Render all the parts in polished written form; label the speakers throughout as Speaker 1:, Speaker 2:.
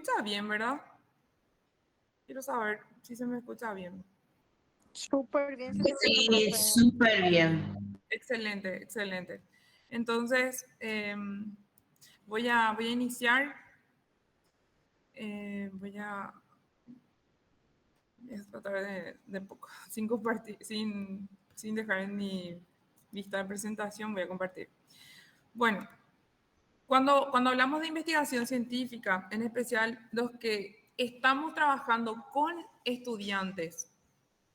Speaker 1: escucha bien, ¿verdad? Quiero saber si se me escucha bien.
Speaker 2: Súper bien se te escucha,
Speaker 3: Sí,
Speaker 2: profe.
Speaker 3: súper bien.
Speaker 1: Excelente, excelente. Entonces, voy a iniciar. Voy a tratar de poco, sin dejar en mi vista de presentación, voy a compartir. Bueno, cuando hablamos de investigación científica, en especial los que estamos trabajando con estudiantes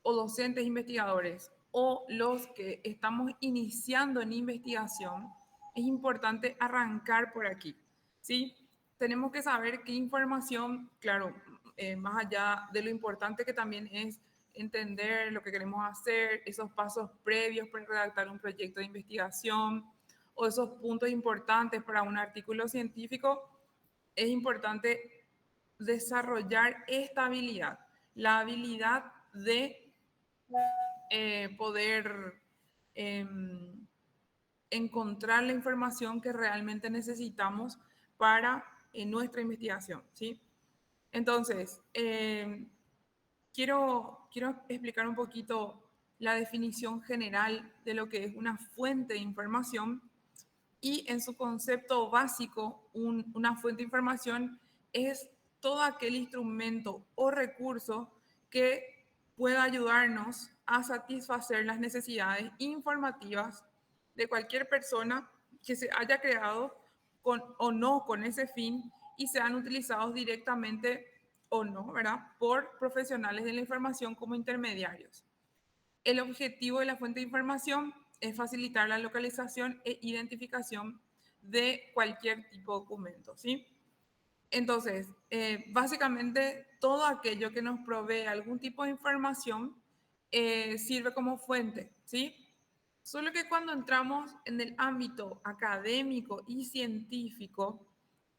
Speaker 1: o docentes investigadores o los que estamos iniciando en investigación, es importante arrancar por aquí, ¿sí? Tenemos que saber qué información, claro, más allá de lo importante que también es entender lo que queremos hacer, esos pasos previos para redactar un proyecto de investigación o esos puntos importantes para un artículo científico, es importante desarrollar esta habilidad, la habilidad de poder eh, encontrar la información que realmente necesitamos para nuestra investigación, ¿sí? Entonces, quiero explicar un poquito la definición general de lo que es una fuente de información y en su concepto básico, una fuente de información es todo aquel instrumento o recurso que pueda ayudarnos a satisfacer las necesidades informativas de cualquier persona que se haya creado con o no con ese fin y sean utilizados directamente o no, ¿verdad? Por profesionales de la información como intermediarios. El objetivo de la fuente de información es facilitar la localización e identificación de cualquier tipo de documento, ¿sí? Entonces, básicamente todo aquello que nos provee algún tipo de información sirve como fuente, ¿sí? Solo que cuando entramos en el ámbito académico y científico,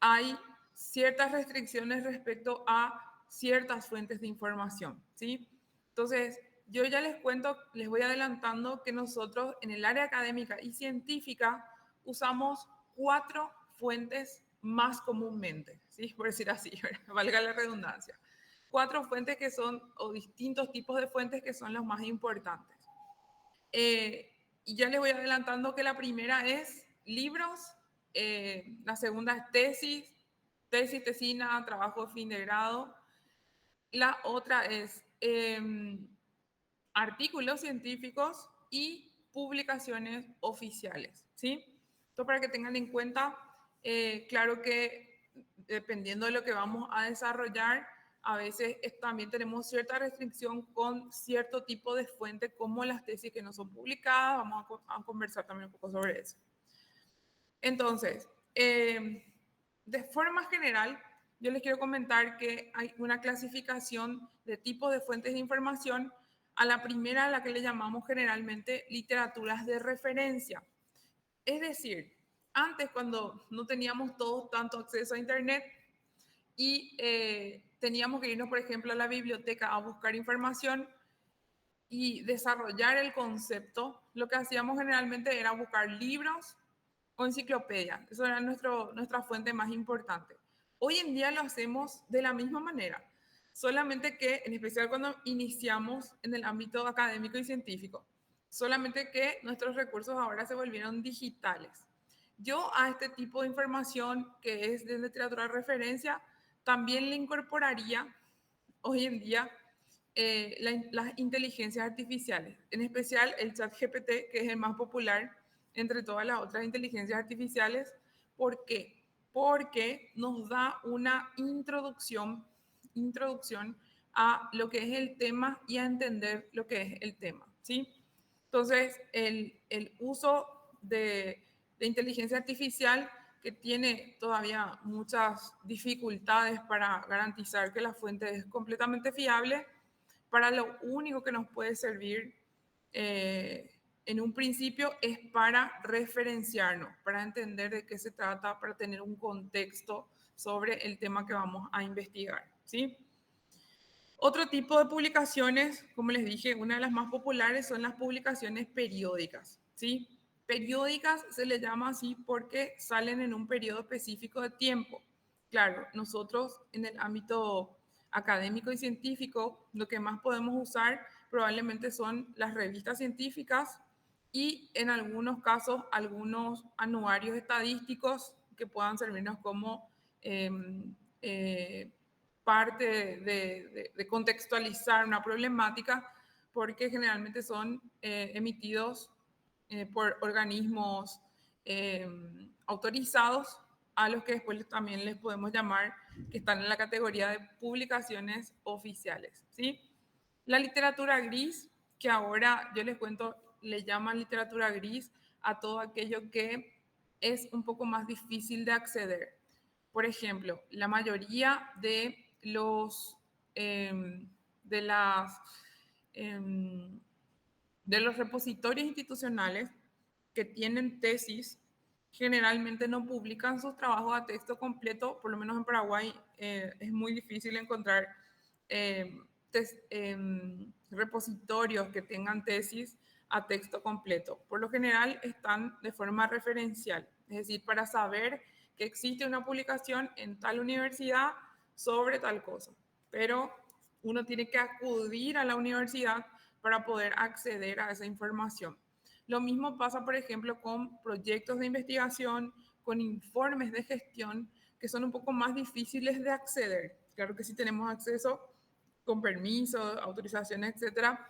Speaker 1: hay ciertas restricciones respecto a ciertas fuentes de información, ¿sí? Entonces, yo ya les cuento, les voy adelantando que nosotros en el área académica y científica usamos 4 fuentes más comúnmente, ¿sí? Por decir así, valga la redundancia. 4 fuentes que son, o distintos tipos de fuentes que son los más importantes. Y ya les voy adelantando que la primera es libros, la segunda es tesis, tesina, trabajo de fin de grado. La otra es artículos científicos y publicaciones oficiales, ¿sí? Esto para que tengan en cuenta, claro que dependiendo de lo que vamos a desarrollar, a veces también tenemos cierta restricción con cierto tipo de fuente, como las tesis que no son publicadas. Vamos a conversar también un poco sobre eso. Entonces, de forma general, yo les quiero comentar que hay una clasificación de tipos de fuentes de información. A la primera, a la que le llamamos generalmente literaturas de referencia. Es decir, antes cuando no teníamos todos tanto acceso a Internet y teníamos que irnos, por ejemplo, a la biblioteca a buscar información y desarrollar el concepto, lo que hacíamos generalmente era buscar libros o enciclopedias. Eso era nuestra fuente más importante. Hoy en día lo hacemos de la misma manera, solamente que, en especial cuando iniciamos en el ámbito académico y científico, solamente que nuestros recursos ahora se volvieron digitales. Yo a este tipo de información que es de literatura de referencia, también le incorporaría hoy en día las inteligencias artificiales, en especial el chat GPT, que es el más popular entre todas las otras inteligencias artificiales. ¿Por qué? Porque nos da una introducción a lo que es el tema y a entender lo que es el tema, ¿sí? Entonces, el uso de inteligencia artificial, que tiene todavía muchas dificultades para garantizar que la fuente es completamente fiable, para lo único que nos puede servir en un principio es para referenciarnos, para entender de qué se trata, para tener un contexto sobre el tema que vamos a investigar, ¿sí? Otro tipo de publicaciones, como les dije, una de las más populares son las publicaciones periódicas, ¿sí? Periódicas se les llama así porque salen en un periodo específico de tiempo, claro, nosotros en el ámbito académico y científico, lo que más podemos usar probablemente son las revistas científicas y en algunos casos algunos anuarios estadísticos que puedan servirnos como eh, eh, parte de contextualizar una problemática, porque generalmente son emitidos por organismos eh, autorizados, a los que después también les podemos llamar, que están en la categoría de publicaciones oficiales, ¿sí? La literatura gris, que ahora yo les cuento, le llaman literatura gris a todo aquello que es un poco más difícil de acceder. Por ejemplo, la mayoría de los, de las, de los repositorios institucionales que tienen tesis generalmente no publican sus trabajos a texto completo, por lo menos en Paraguay es muy difícil encontrar eh, repositorios que tengan tesis a texto completo. Por lo general están de forma referencial, es decir, para saber que existe una publicación en tal universidad sobre tal cosa, pero uno tiene que acudir a la universidad para poder acceder a esa información. Lo mismo pasa, por ejemplo, con proyectos de investigación, con informes de gestión, que son un poco más difíciles de acceder. Claro que sí tenemos acceso con permiso, autorizaciones, etcétera.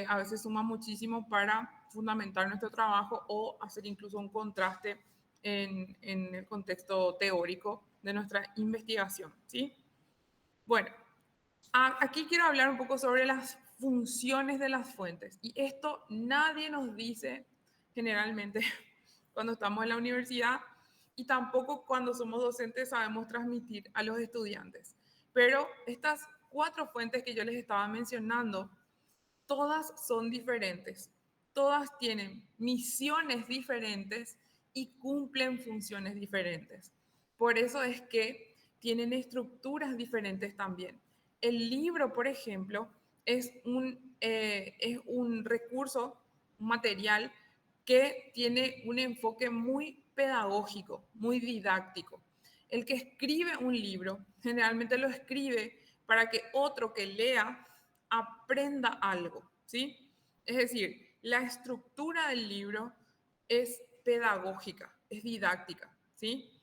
Speaker 1: A veces suma muchísimo para fundamentar nuestro trabajo o hacer incluso un contraste en el contexto teórico de nuestra investigación, ¿sí? Bueno, aquí quiero hablar un poco sobre las funciones de las fuentes. Y esto nadie nos dice generalmente cuando estamos en la universidad y tampoco cuando somos docentes sabemos transmitir a los estudiantes. Pero estas 4 fuentes que yo les estaba mencionando, todas son diferentes. Todas tienen misiones diferentes y cumplen funciones diferentes. Por eso es que tienen estructuras diferentes también. El libro, por ejemplo, es un recurso, un material que tiene un enfoque muy pedagógico, muy didáctico. El que escribe un libro generalmente lo escribe para que otro que lea aprenda algo, ¿sí? Es decir, la estructura del libro es pedagógica, es didáctica, ¿sí?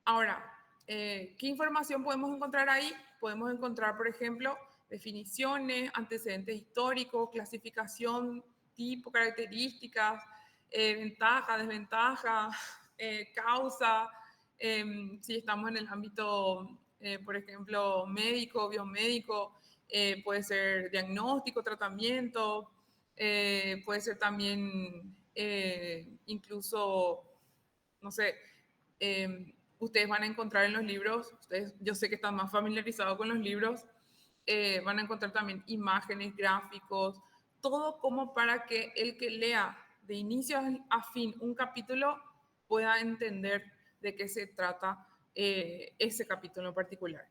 Speaker 1: Ahora, ¿qué información podemos encontrar ahí? Podemos encontrar, por ejemplo, definiciones, antecedentes históricos, clasificación, tipo, características, ventaja, desventaja, causa, si estamos en el ámbito, por ejemplo, médico, biomédico, puede ser diagnóstico, tratamiento, puede ser también incluso, no sé, ustedes van a encontrar en los libros, ustedes, yo sé que están más familiarizados con los libros, van a encontrar también imágenes, gráficos, todo como para que el que lea de inicio a fin un capítulo pueda entender de qué se trata ese capítulo en particular.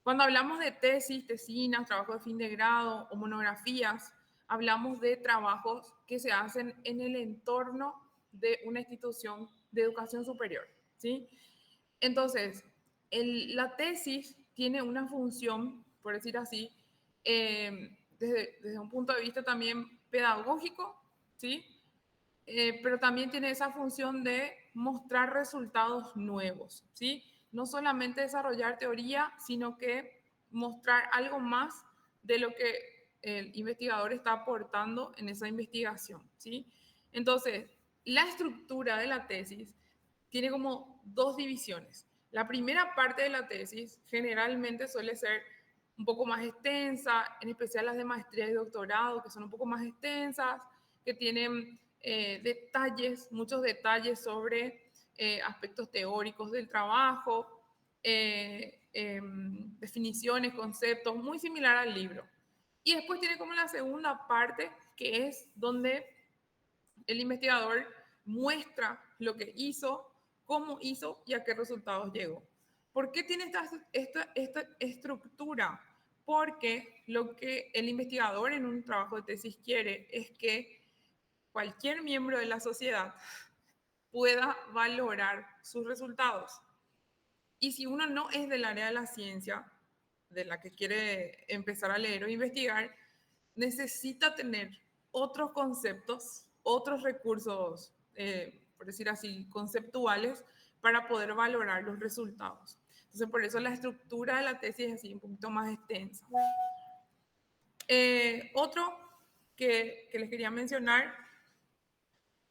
Speaker 1: Cuando hablamos de tesis, tesinas, trabajos de fin de grado o monografías, hablamos de trabajos que se hacen en el entorno de una institución de educación superior, ¿sí? Entonces, la tesis tiene una función, por decir así, desde un punto de vista también pedagógico, ¿sí? Pero también tiene esa función de mostrar resultados nuevos, ¿sí? No solamente desarrollar teoría, sino que mostrar algo más de lo que el investigador está aportando en esa investigación, ¿sí? Entonces, la estructura de la tesis tiene como 2 divisiones. La primera parte de la tesis generalmente suele ser un poco más extensa, en especial las de maestría y doctorado, que son un poco más extensas, que tienen detalles, muchos detalles sobre aspectos teóricos del trabajo, definiciones, conceptos, muy similar al libro. Y después tiene como la segunda parte, que es donde el investigador muestra lo que hizo, cómo hizo y a qué resultados llegó. ¿Por qué tiene esta estructura? Porque lo que el investigador en un trabajo de tesis quiere es que cualquier miembro de la sociedad pueda valorar sus resultados. Y si uno no es del área de la ciencia, de la que quiere empezar a leer o investigar, necesita tener otros conceptos, otros recursos, por decir así, conceptuales, para poder valorar los resultados. Entonces, por eso la estructura de la tesis es así un poquito más extensa. Otro que les quería mencionar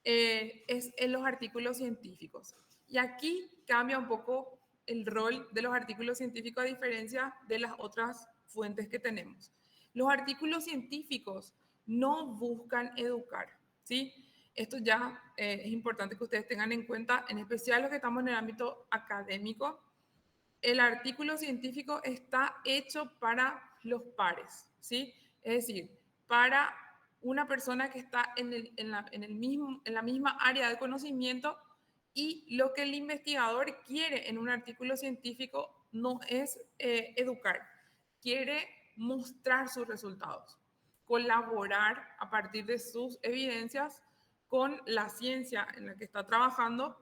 Speaker 1: es en los artículos científicos. Y aquí cambia un poco el rol de los artículos científicos a diferencia de las otras fuentes que tenemos. Los artículos científicos no buscan educar, ¿sí? Esto ya es importante que ustedes tengan en cuenta, en especial los que estamos en el ámbito académico. El artículo científico está hecho para los pares, ¿sí? Es decir, para una persona que está en la misma área de conocimiento, y lo que el investigador quiere en un artículo científico no es educar, quiere mostrar sus resultados, colaborar a partir de sus evidencias con la ciencia en la que está trabajando.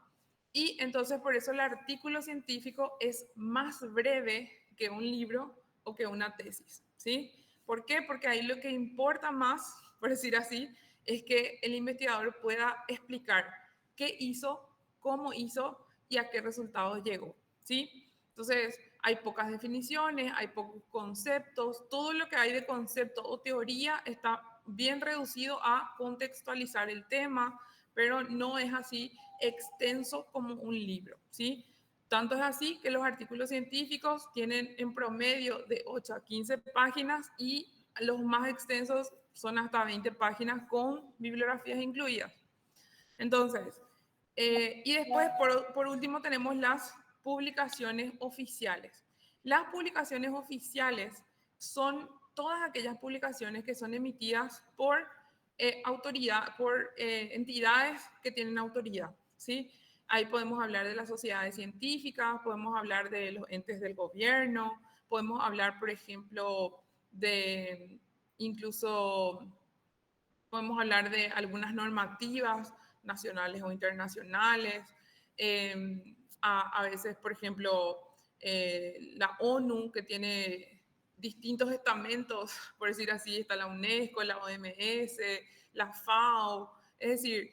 Speaker 1: Y entonces por eso el artículo científico es más breve que un libro o que una tesis, ¿sí? ¿Por qué? Porque ahí lo que importa más, por decir así, es que el investigador pueda explicar qué hizo, cómo hizo y a qué resultados llegó, ¿sí? Entonces, hay pocas definiciones, hay pocos conceptos, todo lo que hay de concepto o teoría está bien reducido a contextualizar el tema, pero no es así extenso como un libro, ¿sí? Tanto es así que los artículos científicos tienen en promedio de 8 a 15 páginas y los más extensos son hasta 20 páginas con bibliografías incluidas. Entonces, y después, por último, tenemos las publicaciones oficiales. Las publicaciones oficiales son todas aquellas publicaciones que son emitidas por autoridad, por entidades que tienen autoridad, ¿sí? Ahí podemos hablar de las sociedades científicas, podemos hablar de los entes del gobierno, podemos hablar, por ejemplo, de incluso podemos hablar de algunas normativas nacionales o internacionales. A veces, por ejemplo, la ONU, que tiene distintos estamentos, por decir así, está la UNESCO, la OMS, la FAO, es decir,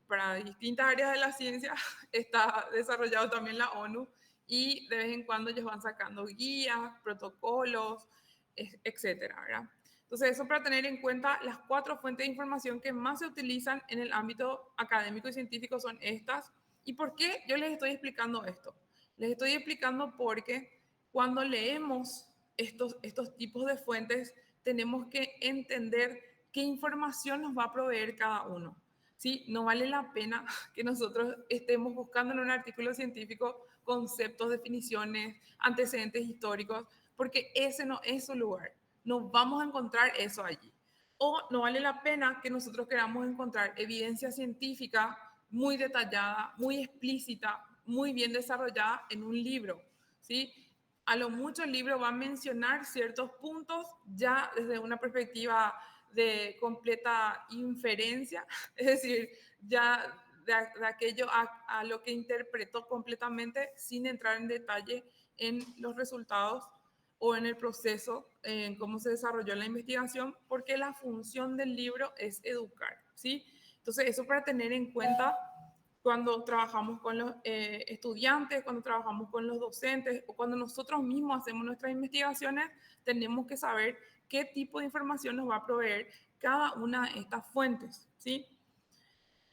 Speaker 1: para distintas áreas de la ciencia está desarrollado también la ONU, y de vez en cuando ellos van sacando guías, protocolos, etcétera, ¿verdad? Entonces, eso para tener en cuenta, las 4 fuentes de información que más se utilizan en el ámbito académico y científico son estas. ¿Y por qué yo les estoy explicando esto? Les estoy explicando porque cuando leemos estos tipos de fuentes, tenemos que entender qué información nos va a proveer cada uno. ¿Sí? No vale la pena que nosotros estemos buscando en un artículo científico conceptos, definiciones, antecedentes históricos, porque ese no es su lugar. No vamos a encontrar eso allí. O no vale la pena que nosotros queramos encontrar evidencia científica muy detallada, muy explícita, muy bien desarrollada en un libro, ¿sí? A lo mucho el libro va a mencionar ciertos puntos ya desde una perspectiva de completa inferencia, es decir, ya de aquello a lo que interpretó completamente sin entrar en detalle en los resultados o en el proceso, en cómo se desarrolló la investigación, porque la función del libro es educar, ¿sí? Entonces, eso para tener en cuenta cuando trabajamos con los estudiantes, cuando trabajamos con los docentes o cuando nosotros mismos hacemos nuestras investigaciones, tenemos que saber qué tipo de información nos va a proveer cada una de estas fuentes, ¿sí?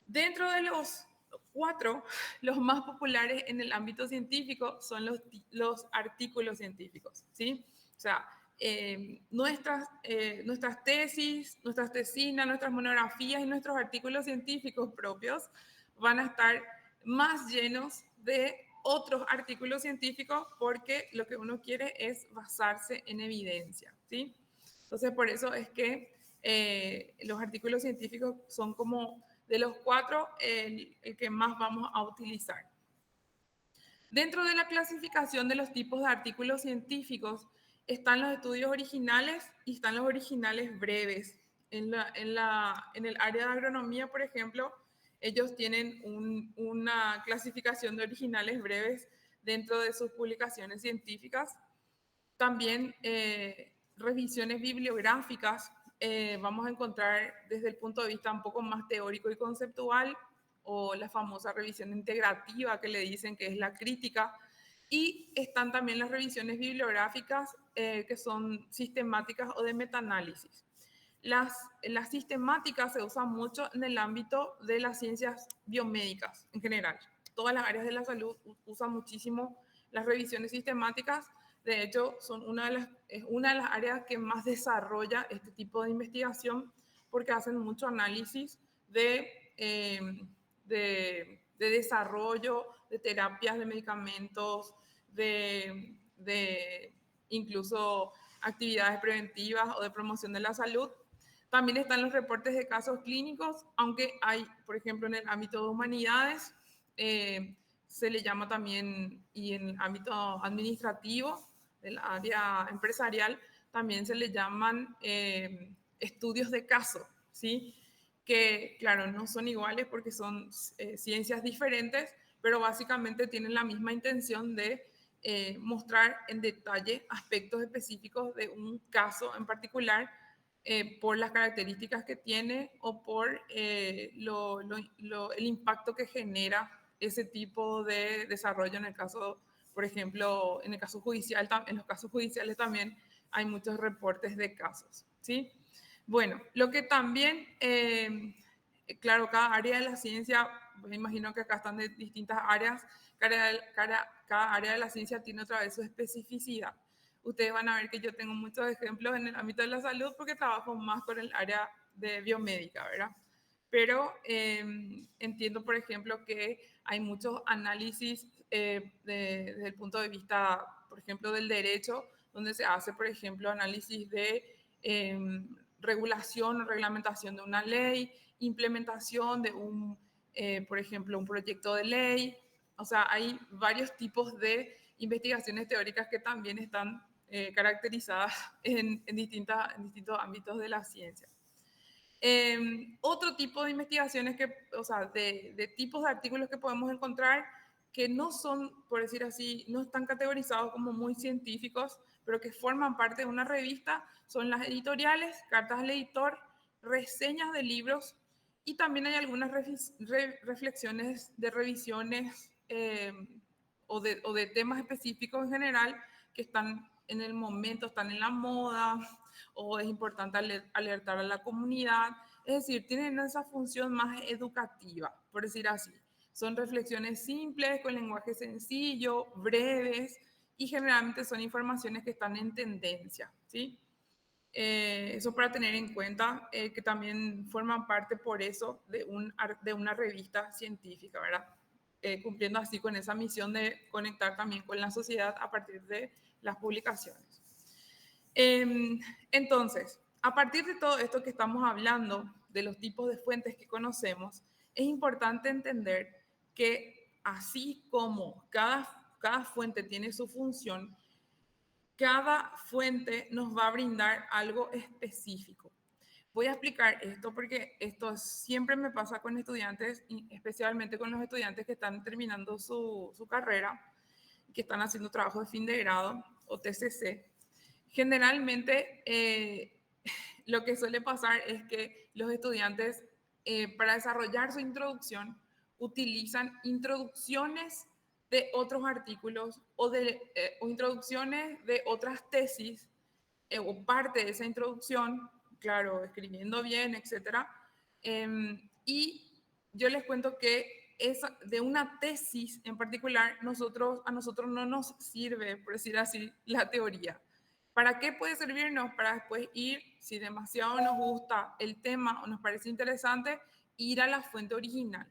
Speaker 1: Dentro de los 4, los más populares en el ámbito científico son los artículos científicos, ¿sí? O sea, nuestras tesis, nuestras tesinas, nuestras monografías y nuestros artículos científicos propios van a estar más llenos de otros artículos científicos porque lo que uno quiere es basarse en evidencia, ¿sí? Entonces, por eso es que los artículos científicos son como de los 4 el que más vamos a utilizar. Dentro de la clasificación de los tipos de artículos científicos están los estudios originales y están los originales breves. En el área de agronomía, por ejemplo, ellos tienen una clasificación de originales breves dentro de sus publicaciones científicas. También revisiones bibliográficas vamos a encontrar desde el punto de vista un poco más teórico y conceptual, o la famosa revisión integrativa que le dicen que es la crítica. Y están también las revisiones bibliográficas que son sistemáticas o de metaanálisis. Las sistemáticas se usan mucho en el ámbito de las ciencias biomédicas en general. Todas las áreas de la salud usan muchísimo las revisiones sistemáticas. De hecho, es una de las áreas que más desarrolla este tipo de investigación porque hacen mucho análisis de desarrollo de terapias, de medicamentos, de incluso actividades preventivas o de promoción de la salud. También están los reportes de casos clínicos, aunque hay, por ejemplo, en el ámbito de humanidades, se le llama también, y en el ámbito administrativo, del área empresarial, también se le llaman estudios de caso, ¿sí? Que, claro, no son iguales porque son ciencias diferentes, pero básicamente tienen la misma intención de mostrar en detalle aspectos específicos de un caso en particular por las características que tiene o por el impacto que genera ese tipo de desarrollo en el caso, por ejemplo, en el caso judicial, en los casos judiciales también hay muchos reportes de casos, ¿sí? Bueno, lo que también, claro, cada área de la ciencia, me imagino que acá están de distintas áreas, cada área de la ciencia tiene otra vez su especificidad. Ustedes van a ver que yo tengo muchos ejemplos en el ámbito de la salud porque trabajo más con el área de biomédica, ¿verdad? Pero entiendo, por ejemplo, que hay muchos análisis desde el punto de vista, por ejemplo, del derecho, donde se hace, por ejemplo, análisis de regulación o reglamentación de una ley, implementación de por ejemplo, un proyecto de ley. O sea, hay varios tipos de investigaciones teóricas que también están caracterizadas en distintos ámbitos de la ciencia. Otro tipo de investigaciones o sea, de tipos de artículos que podemos encontrar que no son, por decir así, no están categorizados como muy científicos, pero que forman parte de una revista, son las editoriales, cartas al editor, reseñas de libros, y también hay algunas reflexiones de revisiones o de temas específicos en general que están en el momento, están en la moda, o es importante alertar a la comunidad. Es decir, tienen esa función más educativa, por decir así. Son reflexiones simples, con lenguaje sencillo, breves, y generalmente son informaciones que están en tendencia, ¿sí? Eso para tener en cuenta que también forman parte por eso de una revista científica, ¿verdad? Cumpliendo así con esa misión de conectar también con la sociedad a partir de las publicaciones. Entonces, a partir de todo esto que estamos hablando, de los tipos de fuentes que conocemos, es importante entender que así como cada fuente tiene su función, cada fuente nos va a brindar algo específico. Voy a explicar esto porque esto siempre me pasa con estudiantes, y especialmente con los estudiantes que están terminando su carrera, que están haciendo trabajo de fin de grado o TCC. Generalmente, lo que suele pasar es que los estudiantes, para desarrollar su introducción, utilizan introducciones de otros artículos o introducciones de otras tesis o parte de esa introducción, claro, escribiendo bien, etcétera. Y yo les cuento que de una tesis en particular, a nosotros no nos sirve, por decir así, la teoría. ¿Para qué puede servirnos? Para después ir, si demasiado nos gusta el tema o nos parece interesante, ir a la fuente original.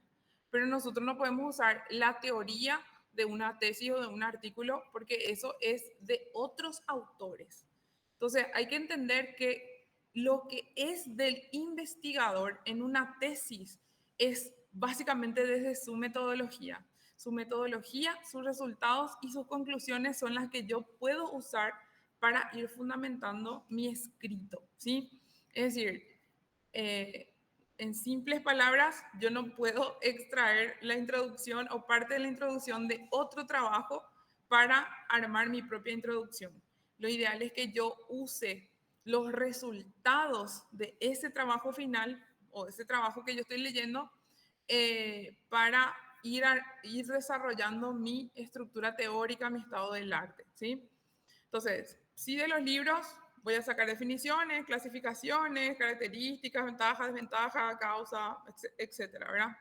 Speaker 1: Pero nosotros no podemos usar la teoría de una tesis o de un artículo porque eso es de otros autores. Entonces, hay que entender que lo que es del investigador en una tesis es básicamente desde su metodología. Su metodología, sus resultados y sus conclusiones son las que yo puedo usar para ir fundamentando mi escrito, ¿sí? Es decir, en simples palabras, yo no puedo extraer la introducción o parte de la introducción de otro trabajo para armar mi propia introducción. Lo ideal es que yo use los resultados de ese trabajo final o ese trabajo que yo estoy leyendo para ir desarrollando mi estructura teórica, mi estado del arte, ¿sí? Entonces, sí, de los libros voy a sacar definiciones, clasificaciones, características, ventajas, desventajas, causa, etcétera, ¿verdad?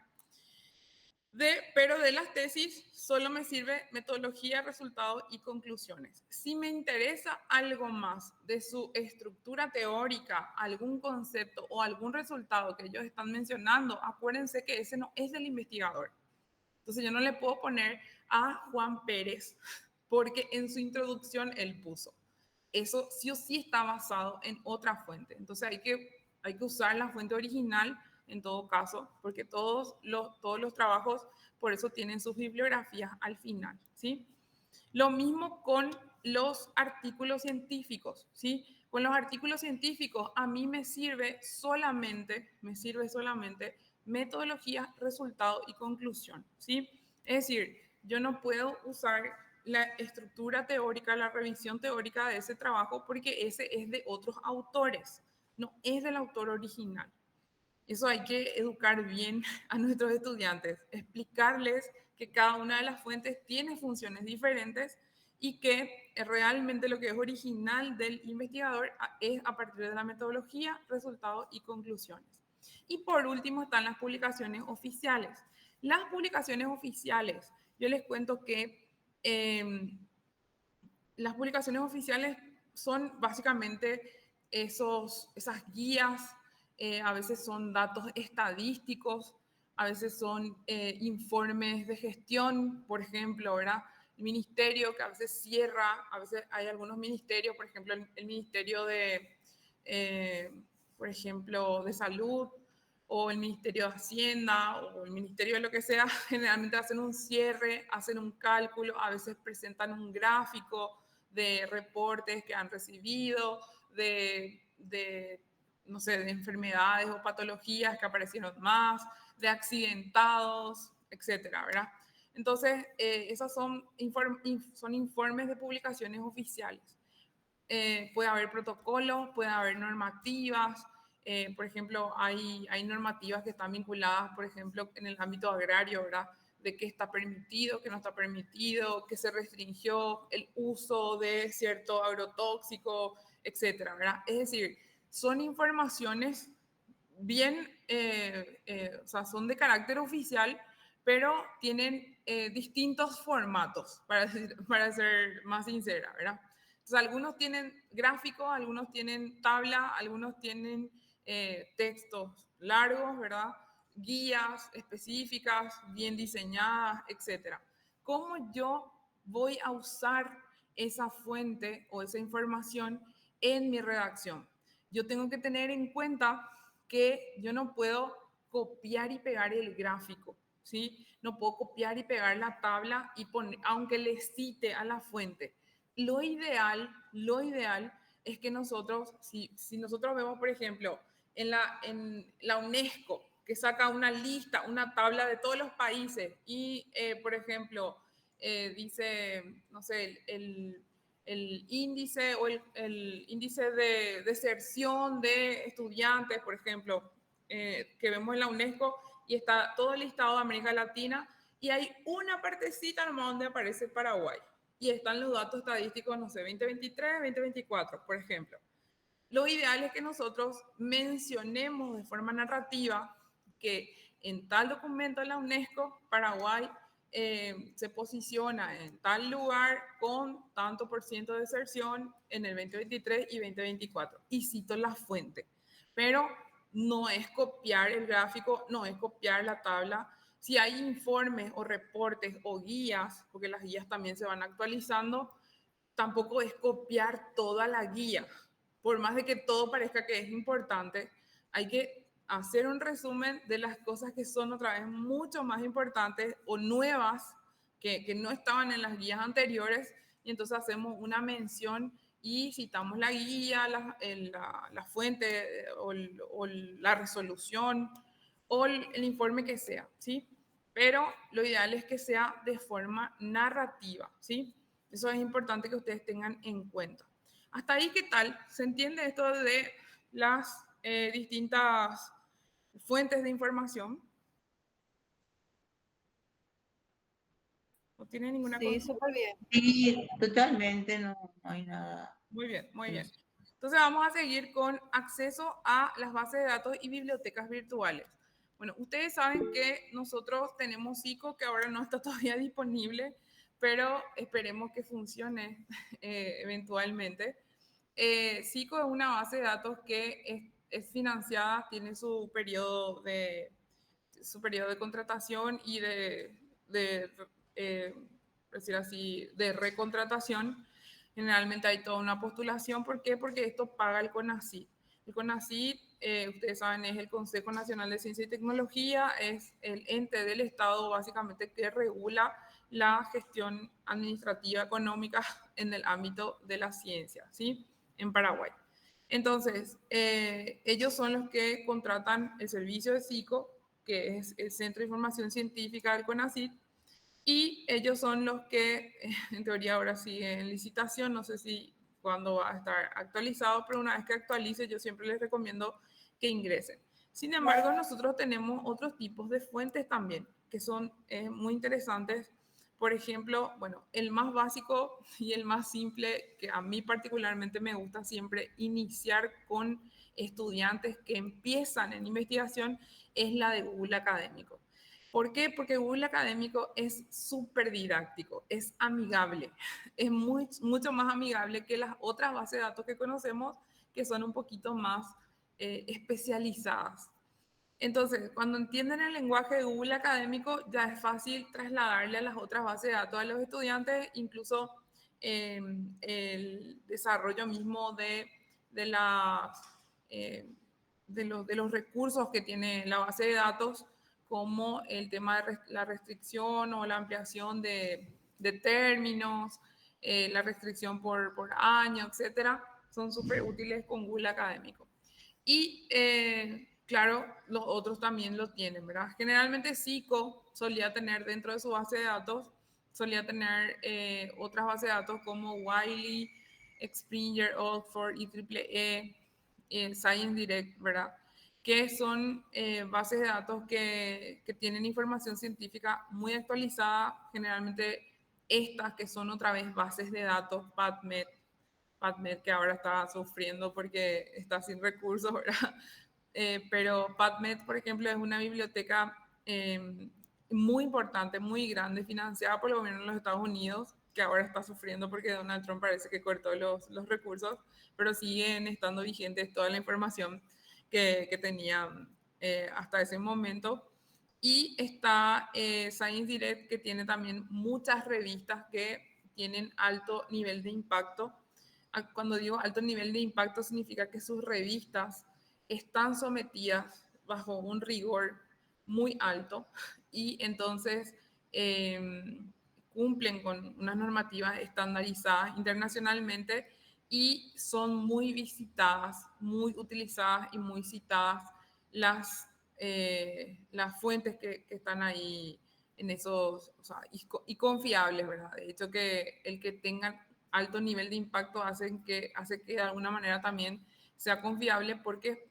Speaker 1: Pero de las tesis solo me sirve metodología, resultados y conclusiones. Si me interesa algo más de su estructura teórica, algún concepto o algún resultado que ellos están mencionando, acuérdense que ese no es del investigador. Entonces yo no le puedo poner a Juan Pérez porque en su introducción él puso. Eso sí o sí está basado en otra fuente. Entonces hay que usar la fuente original en todo caso, porque todos los trabajos por eso tienen sus bibliografías al final, ¿sí? Lo mismo con los artículos científicos, ¿sí? Con los artículos científicos a mí me sirve solamente metodología, resultado y conclusión, ¿sí? Es decir, yo no puedo usar la estructura teórica, la revisión teórica de ese trabajo porque ese es de otros autores, no es del autor original. Eso hay que educar bien a nuestros estudiantes, explicarles que cada una de las fuentes tiene funciones diferentes y que realmente lo que es original del investigador es a partir de la metodología, resultados y conclusiones. Y por último están las publicaciones oficiales. Las publicaciones oficiales, yo les cuento que las publicaciones oficiales son básicamente esas guías, a veces son datos estadísticos, a veces son informes de gestión, por ejemplo, ¿verdad? El ministerio que a veces cierra, a veces hay algunos ministerios, por ejemplo, el Ministerio por ejemplo, de Salud o el Ministerio de Hacienda o el Ministerio de lo que sea, generalmente hacen un cierre, hacen un cálculo, a veces presentan un gráfico de reportes que han recibido, no sé, de enfermedades o patologías que aparecieron más, de accidentados, etcétera, ¿verdad? Entonces, esos son informes de publicaciones oficiales. Puede haber protocolos, puede haber normativas. Por ejemplo, hay normativas que están vinculadas, por ejemplo, en el ámbito agrario, ¿verdad? De qué está permitido, qué no está permitido, que se restringió el uso de cierto agrotóxico, etcétera, ¿verdad? Es decir, son informaciones bien, o sea, son de carácter oficial, pero tienen distintos formatos, para ser más sincera, ¿verdad? Entonces, algunos tienen gráficos, algunos tienen tabla, algunos tienen textos largos, ¿verdad? Guías específicas, bien diseñadas, etc. ¿Cómo yo voy a usar esa fuente o esa información en mi redacción? Yo tengo que tener en cuenta que yo no puedo copiar y pegar el gráfico, ¿sí? No puedo copiar y pegar la tabla y poner, aunque le cite a la fuente. Lo ideal es que nosotros, si nosotros vemos, por ejemplo, en la UNESCO, que saca una lista, una tabla de todos los países y, por ejemplo, dice, no sé, el índice o el índice de deserción de estudiantes, por ejemplo, que vemos en la UNESCO y está todo listado de América Latina y hay una partecita nomás donde aparece Paraguay y están los datos estadísticos, no sé, 2023, 2024, por ejemplo. Lo ideal es que nosotros mencionemos de forma narrativa que en tal documento de la UNESCO, Paraguay se posiciona en tal lugar con tanto por ciento de deserción en el 2023 y 2024. Y cito la fuente. Pero no es copiar el gráfico, no es copiar la tabla. Si hay informes o reportes o guías, porque las guías también se van actualizando, tampoco es copiar toda la guía. Por más de que todo parezca que es importante, hay que hacer un resumen de las cosas que son otra vez mucho más importantes o nuevas que no estaban en las guías anteriores y entonces hacemos una mención y citamos la guía, la fuente o la resolución o el informe que sea, ¿sí? Pero lo ideal es que sea de forma narrativa, ¿sí? Eso es importante que ustedes tengan en cuenta. Hasta ahí, ¿qué tal? ¿Se entiende esto de las distintas fuentes de información? ¿No tiene ninguna
Speaker 2: Sí,
Speaker 1: consulta?
Speaker 2: súper bien.
Speaker 3: Sí, totalmente, no hay nada.
Speaker 1: Muy bien, muy bien. Entonces vamos a seguir con acceso a las bases de datos y bibliotecas virtuales. Bueno, ustedes saben que nosotros tenemos Sico, que ahora no está todavía disponible, pero esperemos que funcione eventualmente. Sico es una base de datos que es financiada, tiene su periodo de contratación y decir así, de recontratación. Generalmente hay toda una postulación. ¿Por qué? Porque esto paga el CONACYT. El CONACYT, ustedes saben, es el Consejo Nacional de Ciencia y Tecnología, es el ente del Estado básicamente que regula la gestión administrativa económica en el ámbito de la ciencia, ¿sí? En Paraguay. Entonces, ellos son los que contratan el servicio de SICO, que es el Centro de Información Científica del CONACYT, y ellos son los que, en teoría, ahora sigue en licitación. No sé si cuándo va a estar actualizado, pero una vez que actualice, yo siempre les recomiendo que ingresen. Sin embargo, nosotros tenemos otros tipos de fuentes también, que son muy interesantes. Por ejemplo, bueno, el más básico y el más simple, que a mí particularmente me gusta siempre iniciar con estudiantes que empiezan en investigación, es la de Google Académico. ¿Por qué? Porque Google Académico es súper didáctico, es amigable, es mucho más amigable que las otras bases de datos que conocemos, que son un poquito más especializadas. Entonces, cuando entienden el lenguaje de Google Académico, ya es fácil trasladarle a las otras bases de datos a los estudiantes, incluso el desarrollo mismo de, las, de los recursos que tiene la base de datos, como el tema de la restricción o la ampliación de términos, la restricción por año, etcétera, son súper útiles con Google Académico. Y claro, los otros también lo tienen, ¿verdad? Generalmente SICO solía tener dentro de su base de datos, solía tener otras bases de datos como Wiley, Springer, Oxford, IEEE, Science Direct, ¿verdad? Que son bases de datos que tienen información científica muy actualizada, generalmente estas que son otra vez bases de datos, PubMed, que ahora está sufriendo porque está sin recursos, ¿verdad? Pero PubMed, por ejemplo, es una biblioteca muy importante, muy grande, financiada por el gobierno de los Estados Unidos, que ahora está sufriendo porque Donald Trump parece que cortó los recursos, pero siguen estando vigentes toda la información que tenían hasta ese momento. Y está Science Direct, que tiene también muchas revistas que tienen alto nivel de impacto. Cuando digo alto nivel de impacto, significa que sus revistas están sometidas bajo un rigor muy alto y entonces cumplen con unas normativas estandarizadas internacionalmente y son muy visitadas, muy utilizadas y muy citadas las fuentes que están ahí en esos, o sea, y confiables, ¿verdad? De hecho, que el que tengan alto nivel de impacto hace que de alguna manera también sea confiable, porque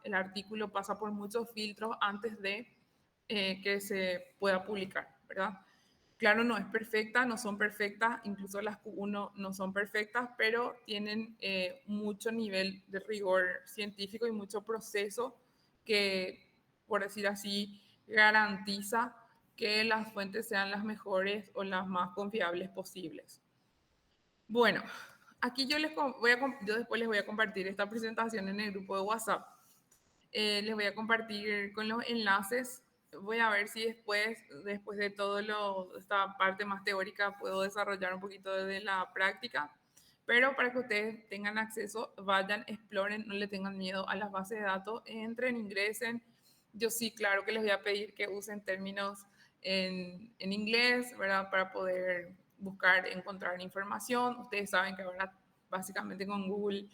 Speaker 1: el artículo pasa por muchos filtros antes de que se pueda publicar, ¿verdad? Claro, no es perfecta, no son perfectas, incluso las Q1 no son perfectas, pero tienen mucho nivel de rigor científico y mucho proceso que, por decir así, garantiza que las fuentes sean las mejores o las más confiables posibles. Bueno, aquí yo después les voy a compartir esta presentación en el grupo de WhatsApp. Les voy a compartir con los enlaces. Voy a ver si después de esta parte más teórica, puedo desarrollar un poquito de la práctica. Pero para que ustedes tengan acceso, vayan, exploren, no le tengan miedo a las bases de datos, entren, ingresen. Yo sí, claro que les voy a pedir que usen términos en inglés, ¿verdad? Para poder buscar, encontrar información. Ustedes saben que ahora básicamente con Google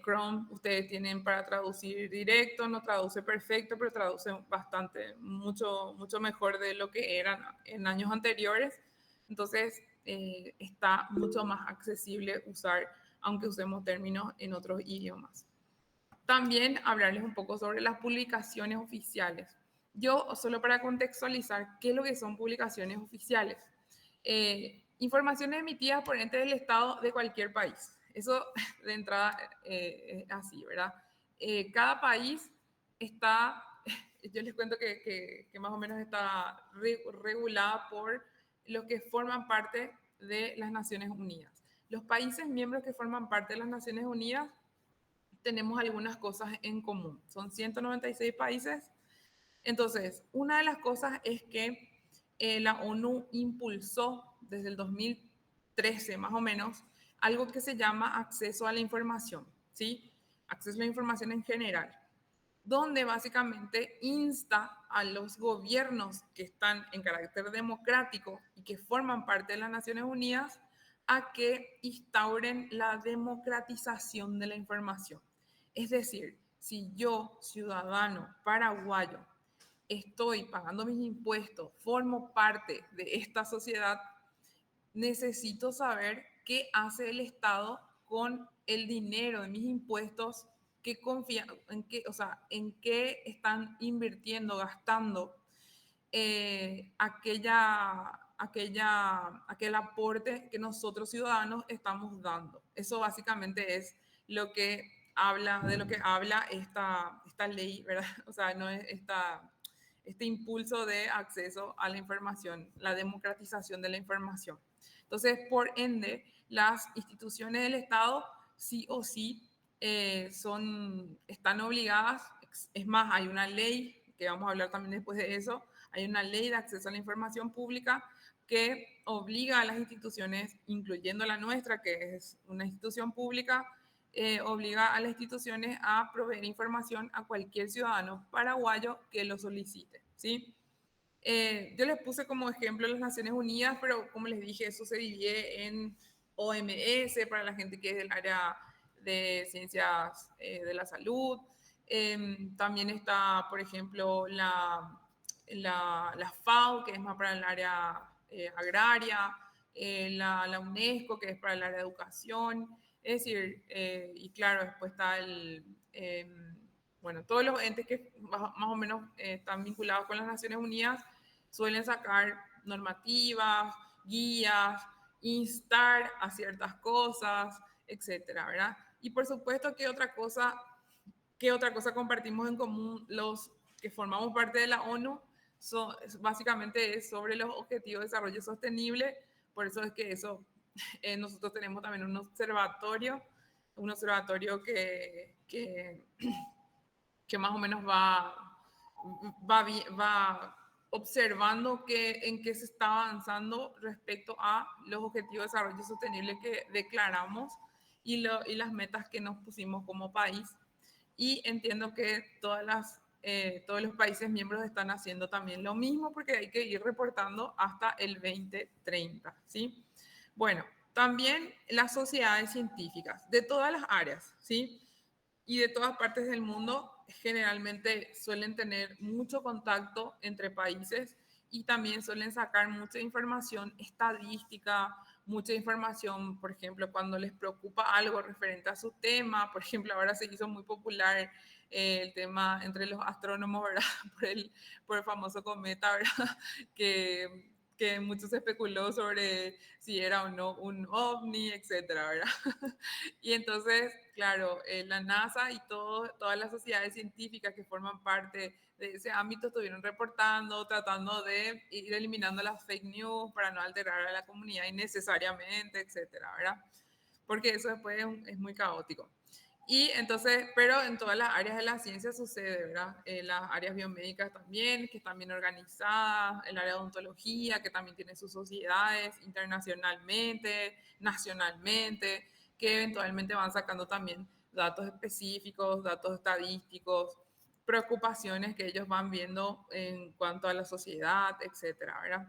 Speaker 1: Chrome ustedes tienen para traducir directo, no traduce perfecto, pero traduce bastante, mucho mejor de lo que eran en años anteriores. Entonces, está mucho más accesible usar, aunque usemos términos en otros idiomas. También hablarles un poco sobre las publicaciones oficiales. Yo, solo para contextualizar, ¿qué es lo que son publicaciones oficiales? Informaciones emitidas por entes del Estado de cualquier país. Eso de entrada es así, ¿verdad? Cada país está, yo les cuento que más o menos está regulada por los que forman parte de las Naciones Unidas. Los países miembros que forman parte de las Naciones Unidas tenemos algunas cosas en común. Son 196 países. Entonces, una de las cosas es que la ONU impulsó desde el 2013 más o menos algo que se llama acceso a la información, ¿sí? Acceso a la información en general, donde básicamente insta a los gobiernos que están en carácter democrático y que forman parte de las Naciones Unidas a que instauren la democratización de la información. Es decir, si yo, ciudadano paraguayo, estoy pagando mis impuestos, formo parte de esta sociedad, necesito saber qué hace el Estado con el dinero de mis impuestos, qué confía, en qué, o sea, en qué están invirtiendo, gastando aquel aporte que nosotros ciudadanos estamos dando. Eso básicamente es lo que habla, de lo que habla esta ley, ¿verdad? O sea, no es este impulso de acceso a la información, la democratización de la información. Entonces, por ende, las instituciones del Estado sí o sí están obligadas, es más, hay una ley, que vamos a hablar también después de eso, hay una ley de acceso a la información pública que obliga a las instituciones, incluyendo la nuestra, que es una institución pública, obliga a las instituciones a proveer información a cualquier ciudadano paraguayo que lo solicite, ¿sí? Yo les puse como ejemplo las Naciones Unidas, pero como les dije, eso se divide en OMS para la gente que es del área de ciencias de la salud. También está, por ejemplo, la FAO, que es más para el área agraria, la UNESCO, que es para el área de educación. Es decir, y claro, después está bueno, todos los entes que más o menos están vinculados con las Naciones Unidas suelen sacar normativas, guías, instar a ciertas cosas, etcétera, ¿verdad? Y por supuesto, qué otra cosa compartimos en común los que formamos parte de la ONU? Básicamente es sobre los objetivos de desarrollo sostenible, por eso es que nosotros tenemos también un observatorio que más o menos va observando en qué se está avanzando respecto a los objetivos de desarrollo sostenible que declaramos y las metas que nos pusimos como país. Y entiendo que todos los países miembros están haciendo también lo mismo porque hay que ir reportando hasta el 2030, ¿sí? Bueno, también las sociedades científicas de todas las áreas, ¿sí? Y de todas partes del mundo generalmente suelen tener mucho contacto entre países y también suelen sacar mucha información estadística, mucha información, por ejemplo, cuando les preocupa algo referente a su tema. Por ejemplo, ahora se hizo muy popular el tema entre los astrónomos, ¿verdad? Por el famoso cometa, ¿verdad? Que mucho se especuló sobre si era o no un ovni, etcétera, ¿verdad? Y entonces, claro, la NASA y todas las sociedades científicas que forman parte de ese ámbito estuvieron reportando, tratando de ir eliminando las fake news para no alterar a la comunidad innecesariamente, etcétera, ¿verdad? Porque eso después es muy caótico. Y entonces, pero en todas las áreas de la ciencia sucede, ¿verdad? Las áreas biomédicas también, que están bien organizadas, el área de odontología, que también tiene sus sociedades internacionalmente, nacionalmente, que eventualmente van sacando también datos específicos, datos estadísticos, preocupaciones que ellos van viendo en cuanto a la sociedad, etcétera, ¿verdad?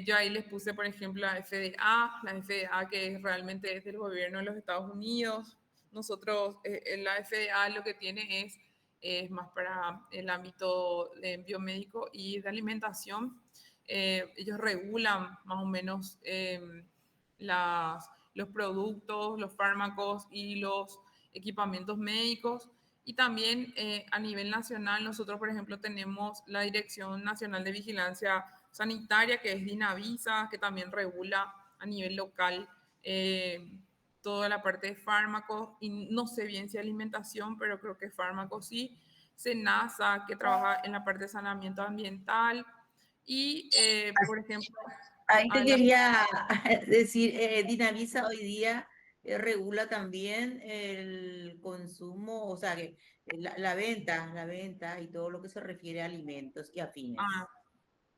Speaker 1: Yo ahí les puse, por ejemplo, la FDA que realmente es del gobierno de los Estados Unidos. Nosotros, la FDA lo que tiene es más para el ámbito biomédico y de alimentación. ellos regulan más o menos los productos, los fármacos y los equipamientos médicos. Y también a nivel nacional, nosotros, por ejemplo, tenemos la Dirección Nacional de Vigilancia Sanitaria, que es DINAVISA, que también regula a nivel local toda la parte de fármacos, y no sé bien si alimentación, pero creo que fármacos sí. SENASA, que trabaja en la parte de saneamiento ambiental. Y, por ejemplo,
Speaker 3: Ahí te
Speaker 1: la
Speaker 3: quería decir, Dinavisa hoy día regula también el consumo, o sea, que la venta y todo lo que se refiere a alimentos y
Speaker 1: ah,
Speaker 3: afines.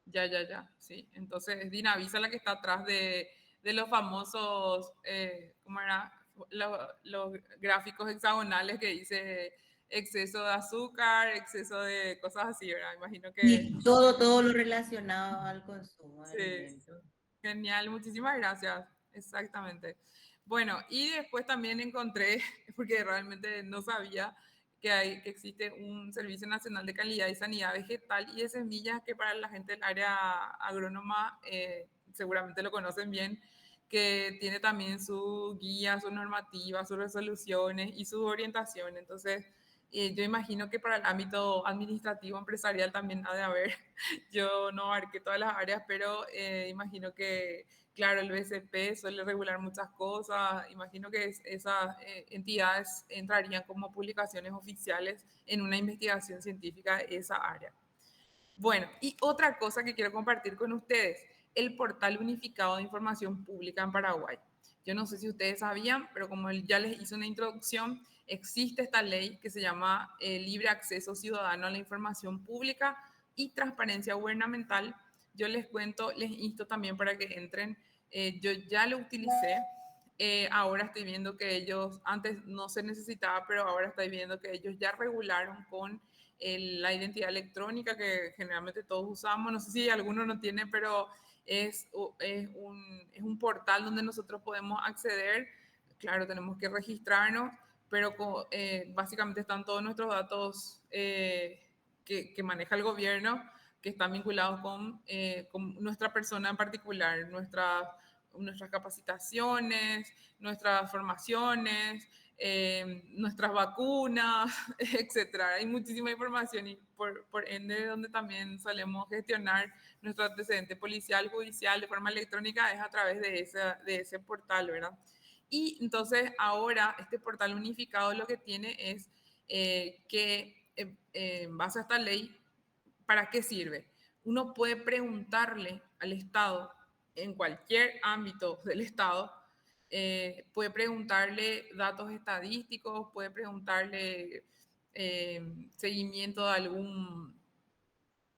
Speaker 1: ya, sí. Entonces, es Dinavisa la que está atrás de los famosos, ¿cómo era? Los gráficos hexagonales que dice exceso de azúcar, exceso de cosas así, ¿verdad? Imagino que
Speaker 3: Y todo lo relacionado al consumo de
Speaker 1: sí, sí.
Speaker 3: alimentos.
Speaker 1: Genial, muchísimas gracias. Exactamente. Bueno, y después también encontré, porque realmente no sabía que existe un Servicio Nacional de Calidad y Sanidad Vegetal y de Semillas, que para la gente del área agrónoma seguramente lo conocen bien, que tiene también su guía, su normativa, sus resoluciones y su orientación. Entonces, yo imagino que para el ámbito administrativo empresarial también ha de haber. Yo no abarqué todas las áreas, pero imagino que, claro, el BCP suele regular muchas cosas. Imagino que esas entidades entrarían como publicaciones oficiales en una investigación científica de esa área. Bueno, y otra cosa que quiero compartir con ustedes, el portal unificado de información pública en Paraguay. Yo no sé si ustedes sabían, pero como ya les hice una introducción, existe esta ley que se llama Libre Acceso Ciudadano a la Información Pública y Transparencia Gubernamental. Yo les cuento, les insto también para que entren. Yo ya lo utilicé. Ahora estoy viendo que ellos, antes no se necesitaba, pero ahora estoy viendo que ellos ya regularon con la identidad electrónica que generalmente todos usamos. No sé si alguno no tiene, pero es un portal donde nosotros podemos acceder. Claro, tenemos que registrarnos, pero básicamente están todos nuestros datos que maneja el gobierno, que están vinculados con nuestra persona en particular, nuestras capacitaciones, nuestras formaciones, nuestras vacunas, etcétera. Hay muchísima información y por ende donde también solemos gestionar nuestro antecedente policial, judicial de forma electrónica es a través de ese portal, ¿verdad? Y entonces ahora este portal unificado lo que tiene es que en base a esta ley, ¿para qué sirve? Uno puede preguntarle al Estado en cualquier ámbito del Estado, puede preguntarle datos estadísticos, puede preguntarle seguimiento de algún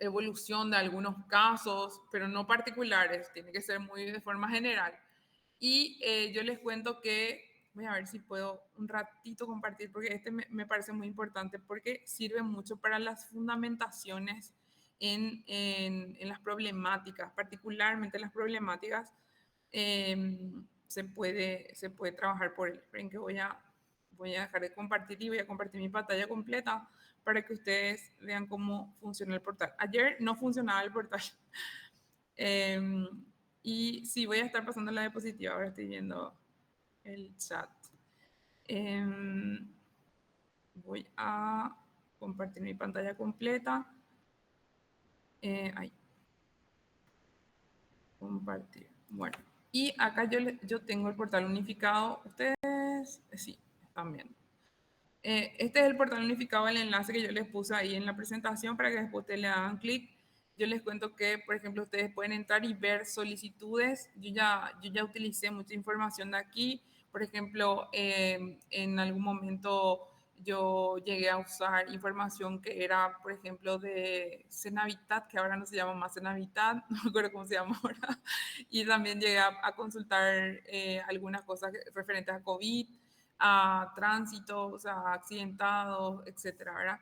Speaker 1: evolución de algunos casos, pero no particulares, tiene que ser muy de forma general. Y yo les cuento que, voy a ver si puedo un ratito compartir, porque este me parece muy importante, porque sirve mucho para las fundamentaciones en las problemáticas, particularmente las problemáticas, se puede trabajar por él. Esperen que voy a dejar de compartir y voy a compartir mi pantalla completa para que ustedes vean cómo funciona el portal. Ayer no funcionaba el portal. Y sí, voy a estar pasando la diapositiva, ahora estoy viendo el chat. Voy a compartir mi pantalla completa. Ahí, compartir. Bueno, y acá yo tengo el portal unificado. Ustedes, sí, están viendo. Este es el portal unificado, el enlace que yo les puse ahí en la presentación para que después ustedes le hagan clic. Yo les cuento que, por ejemplo, ustedes pueden entrar y ver solicitudes. Yo ya utilicé mucha información de aquí. Por ejemplo, en algún momento yo llegué a usar información que era, por ejemplo, de Cenavitat, que ahora no se llama más Cenavitat, no me acuerdo cómo se llama ahora. Y también llegué a consultar algunas cosas referentes a COVID, a tránsito, o sea, accidentados, etcétera, ¿verdad?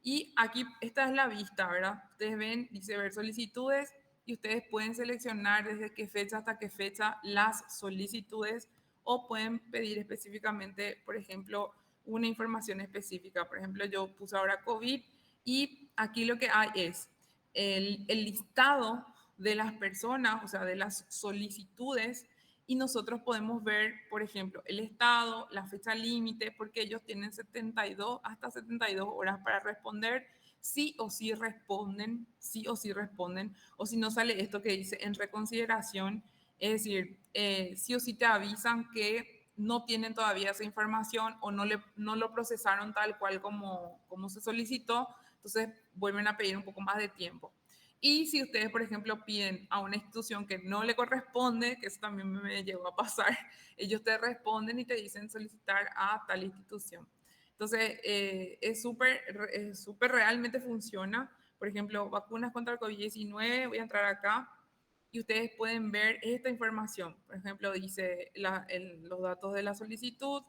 Speaker 1: Y aquí, esta es la vista, ¿verdad? Ustedes ven, dice ver solicitudes y ustedes pueden seleccionar desde qué fecha hasta qué fecha las solicitudes o pueden pedir específicamente, por ejemplo, una información específica. Por ejemplo, yo puse ahora COVID y aquí lo que hay es el listado de las personas, o sea, de las solicitudes, y nosotros podemos ver, por ejemplo, el estado, la fecha límite, porque ellos tienen 72 hasta 72 horas para responder. Sí o sí responden, sí o sí responden, o si no sale esto que dice en reconsideración, es decir, sí o sí te avisan que no tienen todavía esa información o no lo procesaron tal cual como se solicitó, entonces vuelven a pedir un poco más de tiempo. Y si ustedes, por ejemplo, piden a una institución que no le corresponde, que eso también me llegó a pasar, ellos te responden y te dicen solicitar a tal institución. Entonces, es súper realmente funciona. Por ejemplo, vacunas contra el COVID-19, voy a entrar acá y ustedes pueden ver esta información. Por ejemplo, dice los datos de la solicitud,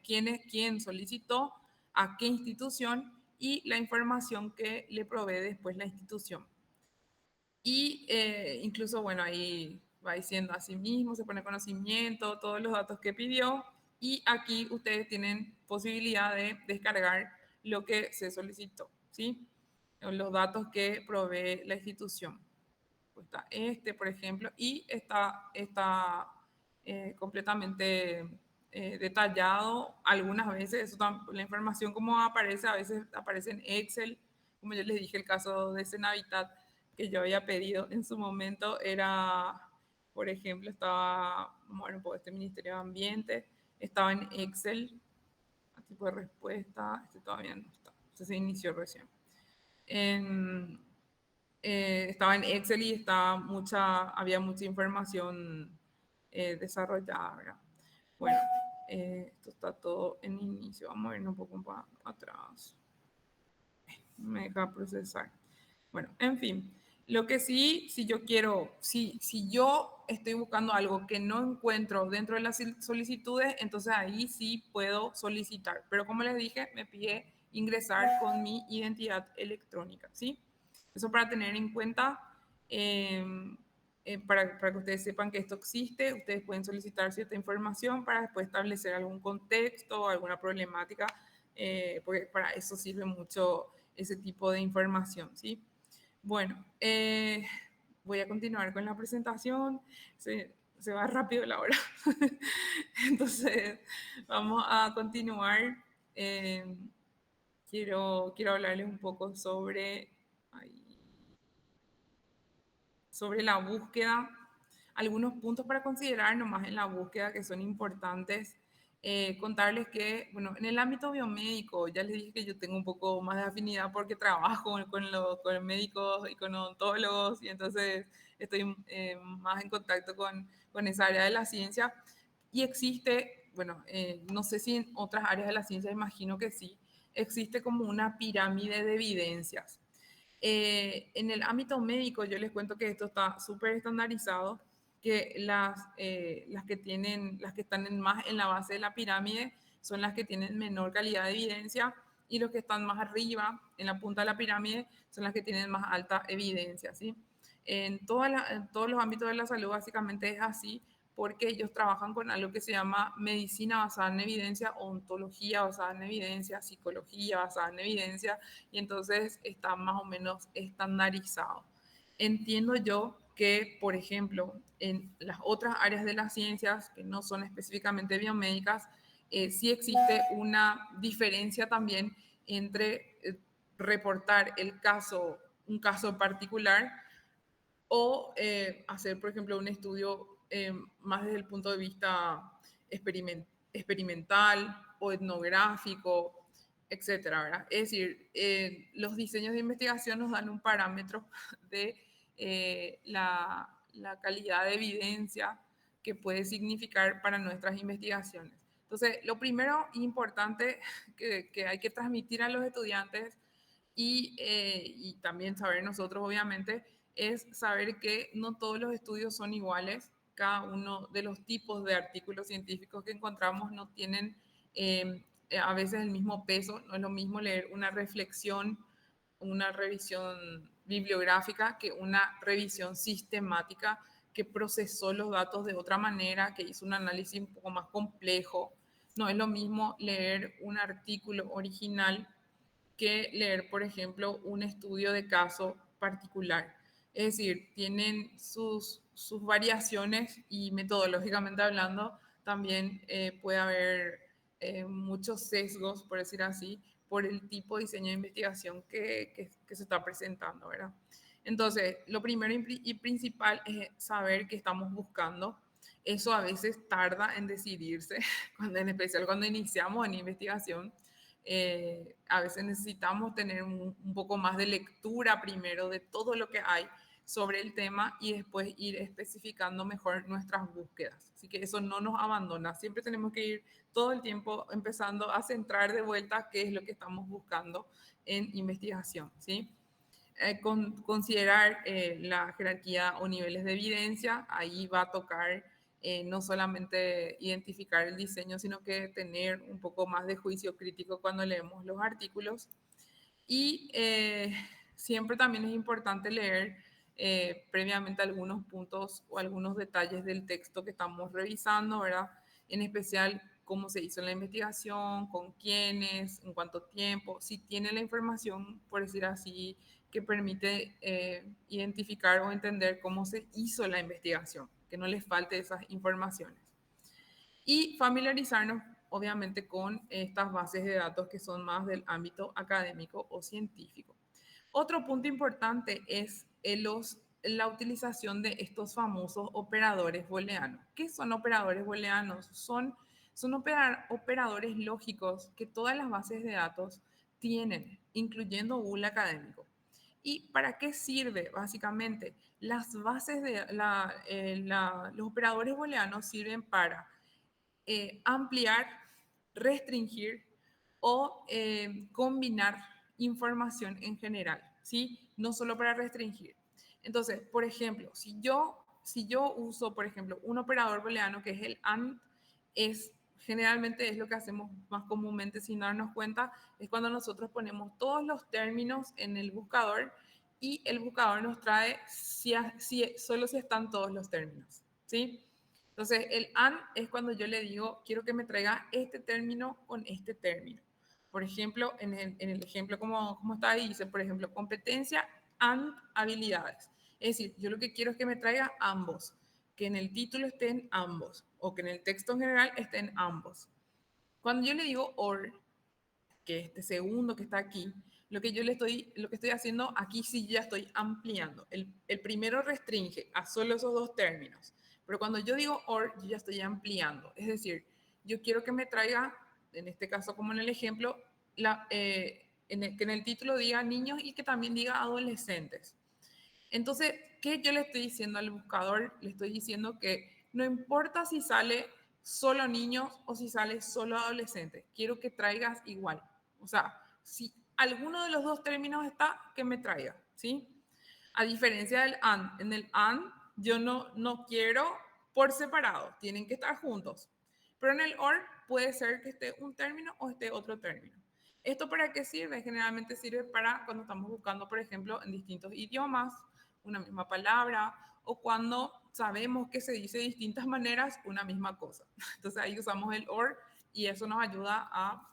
Speaker 1: quién solicitó, a qué institución y la información que le provee después la institución. Y incluso, bueno, ahí va diciendo a sí mismo, se pone conocimiento, todos los datos que pidió. Y aquí ustedes tienen posibilidad de descargar lo que se solicitó, ¿sí? Los datos que provee la institución. Pues está este, por ejemplo, y está completamente detallado. Algunas veces, la información como aparece, a veces aparece en Excel, como yo les dije, el caso de Senavitat que yo había pedido en su momento era, por ejemplo, estaba, vamos a ver un poco este Ministerio de Ambiente, estaba en Excel, a tipo de respuesta, este todavía no está, se inició recién. Estaba en Excel y había mucha información desarrollada, ¿verdad? Bueno, esto está todo en inicio. Vamos a ver un poco para atrás. Me deja procesar. Bueno, en fin, lo que sí, si yo estoy buscando algo que no encuentro dentro de las solicitudes, entonces ahí sí puedo solicitar. Pero como les dije, me pide ingresar con mi identidad electrónica, ¿sí? Eso para tener en cuenta, eh, para que ustedes sepan que esto existe, ustedes pueden solicitar cierta información para después establecer algún contexto, alguna problemática, porque para eso sirve mucho ese tipo de información, ¿sí? Bueno, voy a continuar con la presentación. Se va rápido la hora. Entonces, vamos a continuar. Quiero hablarles un poco sobre la búsqueda, algunos puntos para considerar nomás en la búsqueda que son importantes. Contarles que, bueno, en el ámbito biomédico, ya les dije que yo tengo un poco más de afinidad porque trabajo con médicos y con odontólogos y entonces estoy más en contacto con esa área de la ciencia. Y existe, bueno, no sé si en otras áreas de la ciencia, imagino que sí, existe como una pirámide de evidencias. En el ámbito médico, yo les cuento que esto está súper estandarizado, que las que están más en la base de la pirámide son las que tienen menor calidad de evidencia y los que están más arriba, en la punta de la pirámide, son las que tienen más alta evidencia, ¿sí? En todos los ámbitos de la salud básicamente es así, porque ellos trabajan con algo que se llama medicina basada en evidencia, ontología basada en evidencia, psicología basada en evidencia, y entonces está más o menos estandarizado. Entiendo yo que, por ejemplo, en las otras áreas de las ciencias, que no son específicamente biomédicas, sí existe una diferencia también entre reportar un caso particular o hacer, por ejemplo, un estudio más desde el punto de vista experimental o etnográfico, etcétera, ¿verdad? Es decir, los diseños de investigación nos dan un parámetro de la calidad de evidencia que puede significar para nuestras investigaciones. Entonces, lo primero importante que hay que transmitir a los estudiantes y también saber nosotros, obviamente, es saber que no todos los estudios son iguales. Cada uno de los tipos de artículos científicos que encontramos no tienen a veces el mismo peso. No es lo mismo leer una reflexión, una revisión bibliográfica que una revisión sistemática que procesó los datos de otra manera, que hizo un análisis un poco más complejo. No es lo mismo leer un artículo original que leer, por ejemplo, un estudio de caso particular. Es decir, tienen sus variaciones y metodológicamente hablando también puede haber muchos sesgos, por decir así, por el tipo de diseño de investigación que se está presentando, ¿verdad? Entonces, lo primero y principal es saber qué estamos buscando. Eso a veces tarda en decidirse, en especial cuando iniciamos en investigación. A veces necesitamos tener un poco más de lectura primero de todo lo que hay sobre el tema y después ir especificando mejor nuestras búsquedas. Así que eso no nos abandona. Siempre tenemos que ir todo el tiempo empezando a centrar de vuelta qué es lo que estamos buscando en investigación, ¿sí? Considerar la jerarquía o niveles de evidencia, ahí va a tocar no solamente identificar el diseño, sino que tener un poco más de juicio crítico cuando leemos los artículos. Y siempre también es importante leer previamente algunos puntos o algunos detalles del texto que estamos revisando, ¿verdad? En especial cómo se hizo la investigación, con quiénes, en cuánto tiempo, si tiene la información, por decir así, que permite identificar o entender cómo se hizo la investigación, que no les falte esas informaciones. Y familiarizarnos, obviamente, con estas bases de datos que son más del ámbito académico o científico. Otro punto importante es la utilización de estos famosos operadores booleanos. ¿Qué son operadores booleanos? Son operadores lógicos que todas las bases de datos tienen, incluyendo Google Académico. ¿Y para qué sirve? Básicamente, las bases los operadores booleanos sirven para ampliar, restringir o combinar información en general, ¿sí? No solo para restringir. Entonces, por ejemplo, si yo uso, por ejemplo, un operador booleano que es el AND, generalmente es lo que hacemos más comúnmente sin darnos cuenta, es cuando nosotros ponemos todos los términos en el buscador y el buscador nos trae solo si están todos los términos, ¿sí? Entonces, el AND es cuando yo le digo, quiero que me traiga este término con este término. Por ejemplo, en el ejemplo como está ahí, dice, por ejemplo, competencia and habilidades. Es decir, yo lo que quiero es que me traiga ambos, que en el título estén ambos, o que en el texto en general estén ambos. Cuando yo le digo OR, que este segundo que está aquí, lo que estoy haciendo aquí sí ya estoy ampliando. El primero restringe a solo esos dos términos, pero cuando yo digo OR, yo ya estoy ampliando. Es decir, yo quiero que me traiga, en este caso como en el ejemplo, que en el título diga niños y que también diga adolescentes. Entonces, ¿qué yo le estoy diciendo al buscador? Le estoy diciendo que no importa si sale solo niños o si sale solo adolescentes, quiero que traigas igual. O sea, si alguno de los dos términos está, que me traiga, ¿sí? A diferencia del AND, en el AND yo no quiero por separado, tienen que estar juntos. Pero en el OR puede ser que esté un término o esté otro término. ¿Esto para qué sirve? Generalmente sirve para cuando estamos buscando, por ejemplo, en distintos idiomas, una misma palabra, o cuando sabemos que se dice de distintas maneras una misma cosa. Entonces ahí usamos el OR y eso nos ayuda a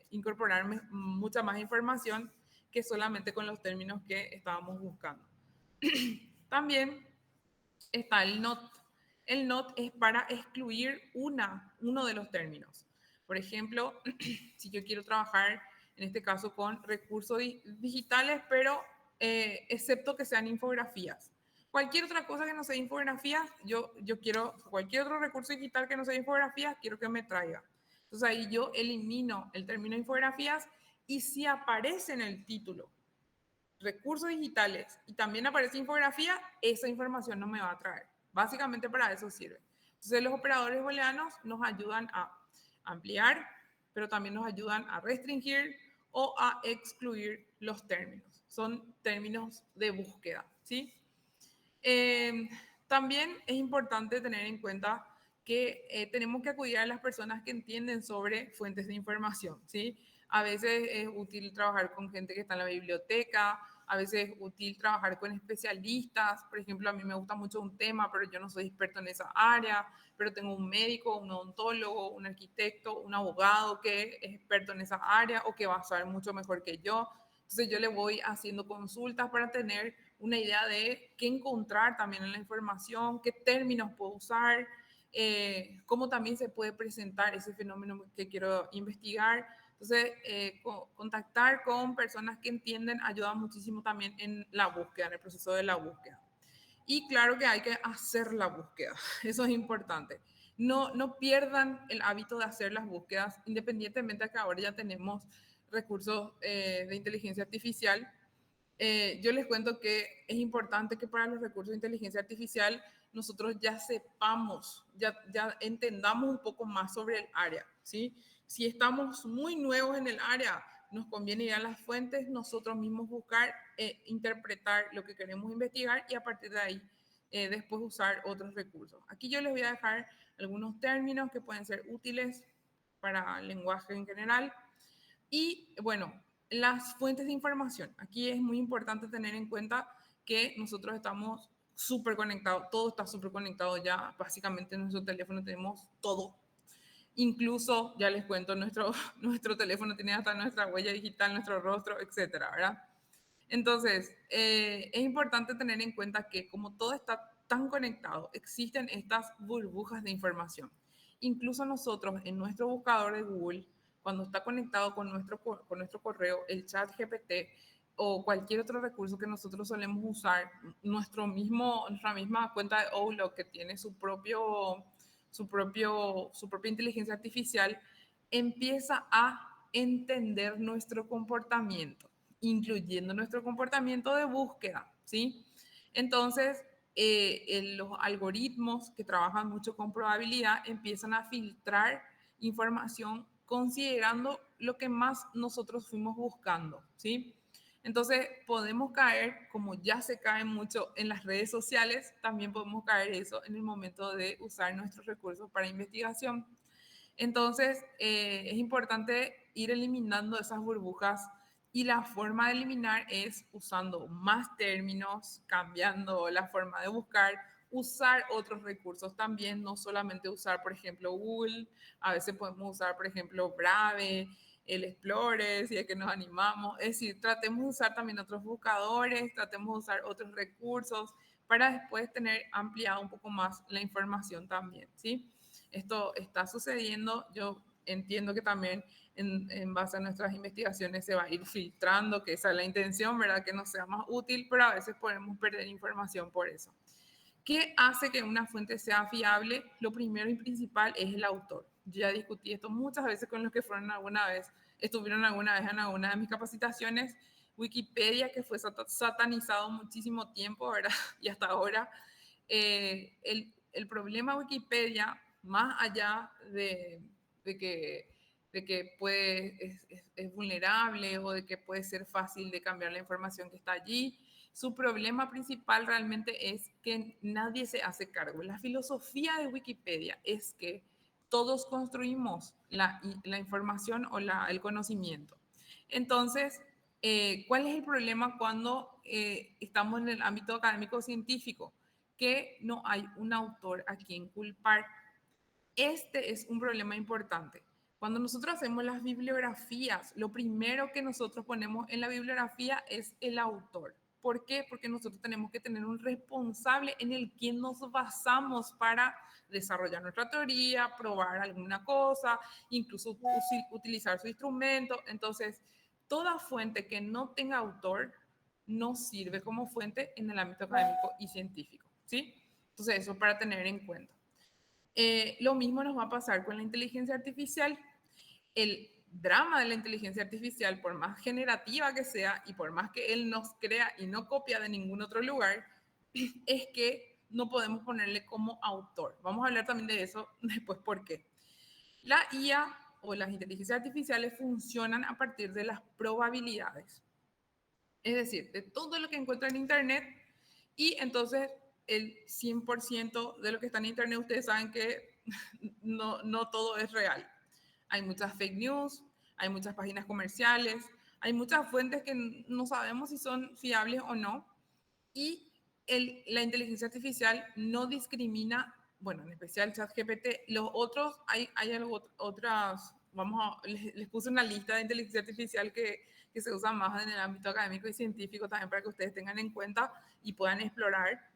Speaker 1: incorporar mucha más información que solamente con los términos que estábamos buscando. También está el NOT. El NOT es para excluir uno de los términos. Por ejemplo, si yo quiero trabajar, en este caso, con recursos digitales, pero excepto que sean infografías. Cualquier otra cosa que no sea infografías, yo quiero, cualquier otro recurso digital que no sea infografías, quiero que me traiga. Entonces ahí yo elimino el término infografías y si aparece en el título recursos digitales y también aparece infografía, esa información no me va a traer. Básicamente para eso sirve. Entonces los operadores booleanos nos ayudan a ampliar, pero también nos ayudan a restringir o a excluir los términos. Son términos de búsqueda, ¿sí? También es importante tener en cuenta que tenemos que acudir a las personas que entienden sobre fuentes de información, ¿sí? A veces es útil trabajar con gente que está en la biblioteca, a veces es útil trabajar con especialistas. Por ejemplo, a mí me gusta mucho un tema, pero yo no soy experto en esa área, pero tengo un médico, un odontólogo, un arquitecto, un abogado que es experto en esa área o que va a saber mucho mejor que yo. Entonces yo le voy haciendo consultas para tener una idea de qué encontrar también en la información, qué términos puedo usar, cómo también se puede presentar ese fenómeno que quiero investigar. Entonces, contactar con personas que entienden ayuda muchísimo también en la búsqueda, en el proceso de la búsqueda. Y claro que hay que hacer la búsqueda, eso es importante. No pierdan el hábito de hacer las búsquedas, independientemente de que ahora ya tenemos recursos de inteligencia artificial. Yo les cuento que es importante que para los recursos de inteligencia artificial nosotros ya sepamos, ya entendamos un poco más sobre el área, ¿sí? Si estamos muy nuevos en el área, nos conviene ir a las fuentes, nosotros mismos buscar, interpretar lo que queremos investigar y a partir de ahí después usar otros recursos. Aquí yo les voy a dejar algunos términos que pueden ser útiles para el lenguaje en general. Y bueno, las fuentes de información. Aquí es muy importante tener en cuenta que nosotros estamos súper conectados, todo está súper conectado ya, básicamente en nuestro teléfono tenemos todo. Incluso, ya les cuento, nuestro teléfono tiene hasta nuestra huella digital, nuestro rostro, etcétera, ¿verdad? Entonces, es importante tener en cuenta que como todo está tan conectado, existen estas burbujas de información. Incluso nosotros en nuestro buscador de Google, cuando está conectado con nuestro correo, el chat GPT o cualquier otro recurso que nosotros solemos usar, nuestra misma cuenta de Outlook que tiene su propia inteligencia artificial, empieza a entender nuestro comportamiento, incluyendo nuestro comportamiento de búsqueda, ¿sí? Entonces, los algoritmos que trabajan mucho con probabilidad empiezan a filtrar información considerando lo que más nosotros fuimos buscando, ¿sí? Entonces, podemos caer, como ya se cae mucho en las redes sociales, también podemos caer eso en el momento de usar nuestros recursos para investigación. Entonces, es importante ir eliminando esas burbujas y la forma de eliminar es usando más términos, cambiando la forma de buscar, usar otros recursos también, no solamente usar, por ejemplo, Google, a veces podemos usar, por ejemplo, Brave, el Explorer, si es que nos animamos. Es decir, tratemos de usar también otros buscadores, tratemos de usar otros recursos para después tener ampliado un poco más la información también, ¿sí? Esto está sucediendo, yo entiendo que también en base a nuestras investigaciones se va a ir filtrando, que esa es la intención, ¿verdad? Que nos sea más útil, pero a veces podemos perder información por eso. ¿Qué hace que una fuente sea fiable? Lo primero y principal es el autor. Yo ya discutí esto muchas veces con los que estuvieron alguna vez en alguna de mis capacitaciones. Wikipedia, que fue satanizado muchísimo tiempo, ¿verdad? Y hasta ahora, el problema de Wikipedia, más allá de que es vulnerable o de que puede ser fácil de cambiar la información que está allí, su problema principal realmente es que nadie se hace cargo. La filosofía de Wikipedia es que todos construimos la información o el conocimiento. Entonces, ¿cuál es el problema cuando estamos en el ámbito académico científico? Que no hay un autor a quien culpar. Este es un problema importante. Cuando nosotros hacemos las bibliografías, lo primero que nosotros ponemos en la bibliografía es el autor. ¿Por qué? Porque nosotros tenemos que tener un responsable en el quien nos basamos para desarrollar nuestra teoría, probar alguna cosa, incluso utilizar su instrumento. Entonces, toda fuente que no tenga autor no sirve como fuente en el ámbito académico y científico, ¿sí? Entonces, eso para tener en cuenta. Lo mismo nos va a pasar con la inteligencia artificial. El drama de la inteligencia artificial, por más generativa que sea y por más que él nos crea y no copia de ningún otro lugar, es que no podemos ponerle como autor. Vamos a hablar también de eso después, ¿por qué? La IA o las inteligencias artificiales funcionan a partir de las probabilidades. Es decir, de todo lo que encuentra en Internet y entonces el 100% de lo que está en Internet, ustedes saben que no todo es real. Hay muchas fake news, hay muchas páginas comerciales, hay muchas fuentes que no sabemos si son fiables o no. Y la inteligencia artificial no discrimina, bueno, en especial ChatGPT, los otros, hay otras les puse una lista de inteligencia artificial que se usa más en el ámbito académico y científico también para que ustedes tengan en cuenta y puedan explorar.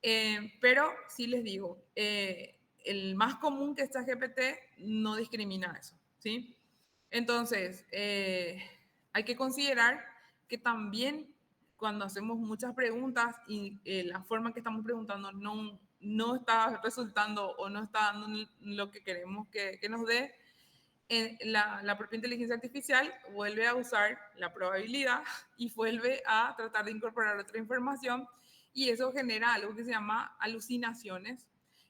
Speaker 1: Pero sí les digo, el más común que es ChatGPT no discrimina eso, ¿sí? Entonces, hay que considerar que también cuando hacemos muchas preguntas y la forma en que estamos preguntando no está resultando o no está dando lo que queremos que nos dé, la propia inteligencia artificial vuelve a usar la probabilidad y vuelve a tratar de incorporar otra información y eso genera algo que se llama alucinaciones.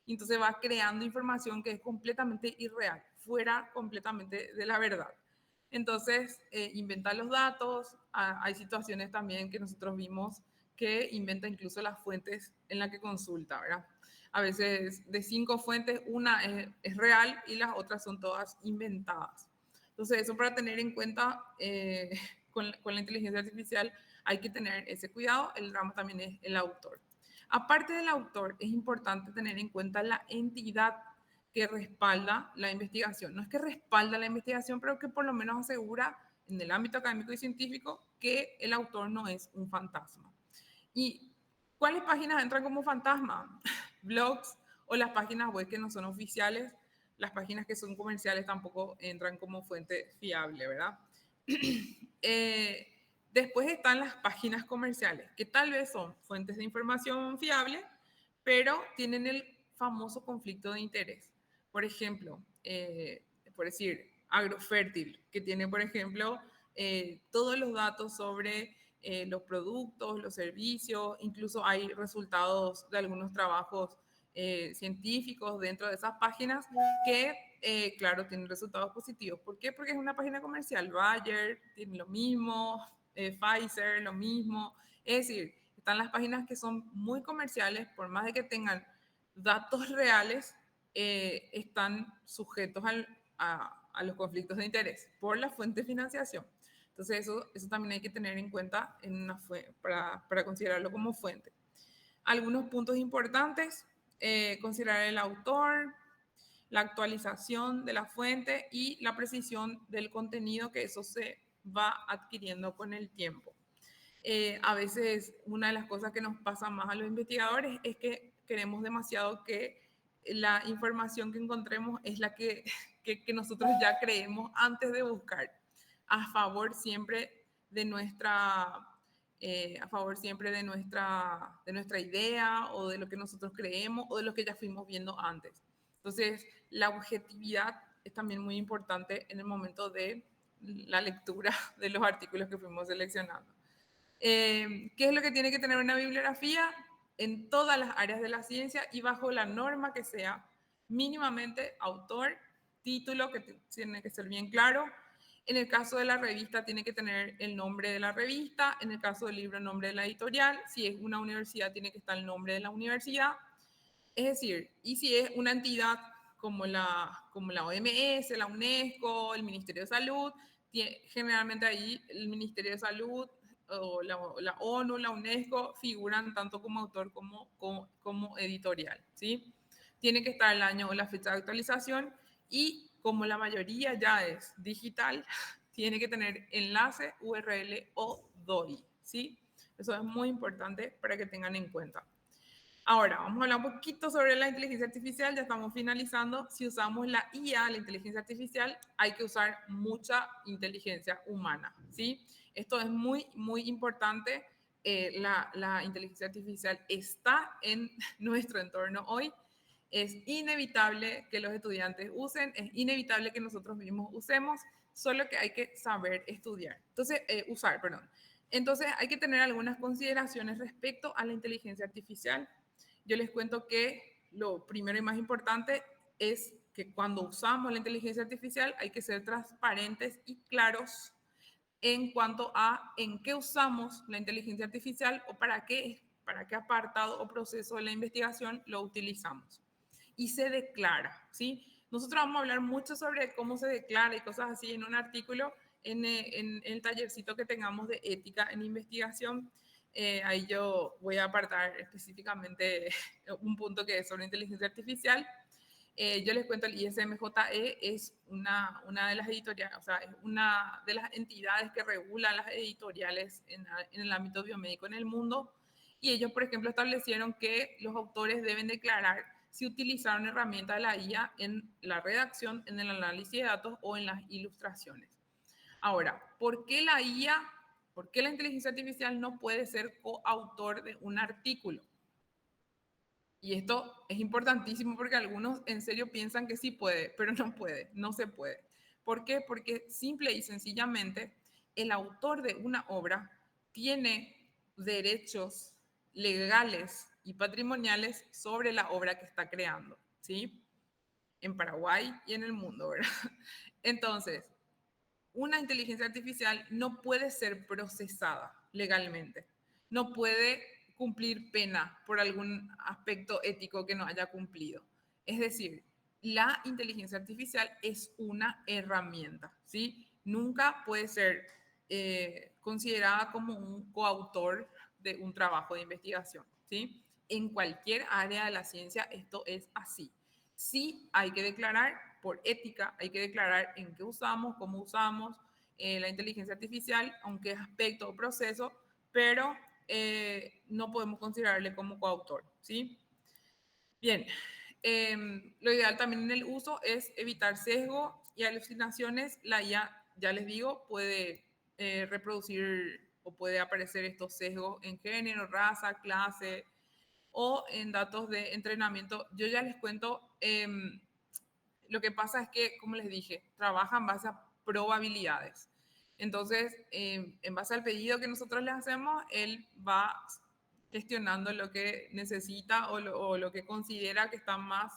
Speaker 1: Y entonces va creando información que es completamente irreal, fuera completamente de la verdad. Entonces, inventa los datos. Hay situaciones también que nosotros vimos que inventa incluso las fuentes en las que consulta, ¿verdad? A veces de 5 fuentes, una es real y las otras son todas inventadas. Entonces, eso para tener en cuenta con la inteligencia artificial hay que tener ese cuidado. El drama también es el autor. Aparte del autor, es importante tener en cuenta la entidad que respalda la investigación. No es que respalda la investigación, pero que por lo menos asegura en el ámbito académico y científico que el autor no es un fantasma. ¿Y cuáles páginas entran como fantasma? Blogs o las páginas web que no son oficiales. Las páginas que son comerciales tampoco entran como fuente fiable, ¿verdad? Después están las páginas comerciales, que tal vez son fuentes de información fiable, pero tienen el famoso conflicto de interés. Por ejemplo, por decir, Agrofértil, que tiene, por ejemplo, todos los datos sobre los productos, los servicios, incluso hay resultados de algunos trabajos científicos dentro de esas páginas que, claro, tienen resultados positivos. ¿Por qué? Porque es una página comercial. Bayer tiene lo mismo, Pfizer lo mismo. Es decir, están las páginas que son muy comerciales, por más de que tengan datos reales, están sujetos a los conflictos de interés por la fuente de financiación. Entonces, eso también hay que tener en cuenta para considerarlo como fuente. Algunos puntos importantes, considerar el autor, la actualización de la fuente y la precisión del contenido, que eso se va adquiriendo con el tiempo. A veces una de las cosas que nos pasa más a los investigadores es que queremos demasiado que la información que encontremos es la que nosotros ya creemos antes de buscar, a favor siempre de nuestra de nuestra idea o de lo que nosotros creemos o de lo que ya fuimos viendo antes. Entonces, la objetividad es también muy importante en el momento de la lectura de los artículos que fuimos seleccionando. ¿Qué es lo que tiene que tener una bibliografía? En todas las áreas de la ciencia y bajo la norma que sea, mínimamente autor, título, que tiene que ser bien claro. En el caso de la revista, tiene que tener el nombre de la revista. En el caso del libro, el nombre de la editorial. Si es una universidad, tiene que estar el nombre de la universidad. Es decir, y si es una entidad como la OMS, la UNESCO, el Ministerio de Salud, generalmente ahí el Ministerio de Salud o la ONU, la UNESCO, figuran tanto como autor como editorial, ¿sí? Tiene que estar el año o la fecha de actualización y como la mayoría ya es digital, tiene que tener enlace, URL o DOI, ¿sí? Eso es muy importante para que tengan en cuenta. Ahora, vamos a hablar un poquito sobre la inteligencia artificial, ya estamos finalizando. Si usamos la IA, la inteligencia artificial, hay que usar mucha inteligencia humana, ¿sí? Esto es muy, muy importante. La inteligencia artificial está en nuestro entorno hoy. Es inevitable que los estudiantes usen, es inevitable que nosotros mismos usemos, solo que hay que saber estudiar. Entonces, usar, perdón. Entonces, hay que tener algunas consideraciones respecto a la inteligencia artificial. Yo les cuento que lo primero y más importante es que cuando usamos la inteligencia artificial hay que ser transparentes y claros en cuanto a en qué usamos la inteligencia artificial o para qué apartado o proceso de la investigación lo utilizamos. Y se declara, ¿sí? Nosotros vamos a hablar mucho sobre cómo se declara y cosas así en un artículo en el tallercito que tengamos de ética en investigación. Ahí yo voy a apartar específicamente un punto que es sobre inteligencia artificial. Yo les cuento, el ISMJE es una de las editoriales, o sea, es una de las entidades que regulan las editoriales en el ámbito biomédico en el mundo. Y ellos, por ejemplo, establecieron que los autores deben declarar si utilizaron herramientas de la IA en la redacción, en el análisis de datos o en las ilustraciones. Ahora, ¿por qué la IA, por qué la inteligencia artificial no puede ser coautor de un artículo? Y esto es importantísimo porque algunos en serio piensan que sí puede, pero no puede, no se puede. ¿Por qué? Porque simple y sencillamente el autor de una obra tiene derechos legales y patrimoniales sobre la obra que está creando, ¿sí? En Paraguay y en el mundo, ¿verdad? Entonces, una inteligencia artificial no puede ser procesada legalmente, no puede cumplir pena por algún aspecto ético que no haya cumplido. Es decir, la inteligencia artificial es una herramienta, ¿sí? Nunca puede ser considerada como un coautor de un trabajo de investigación, ¿sí? En cualquier área de la ciencia esto es así. Sí hay que declarar por ética, hay que declarar en qué usamos, cómo usamos la inteligencia artificial, aunque es aspecto o proceso, pero no podemos considerarle como coautor, ¿sí? Bien, lo ideal también en el uso es evitar sesgo y alucinaciones. La IA, ya les digo, puede reproducir o puede aparecer estos sesgos en género, raza, clase o en datos de entrenamiento. Yo ya les cuento, lo que pasa es que, como les dije, trabaja en base a probabilidades. Entonces, en base al pedido que nosotros le hacemos, él va gestionando lo que necesita o lo que considera que está más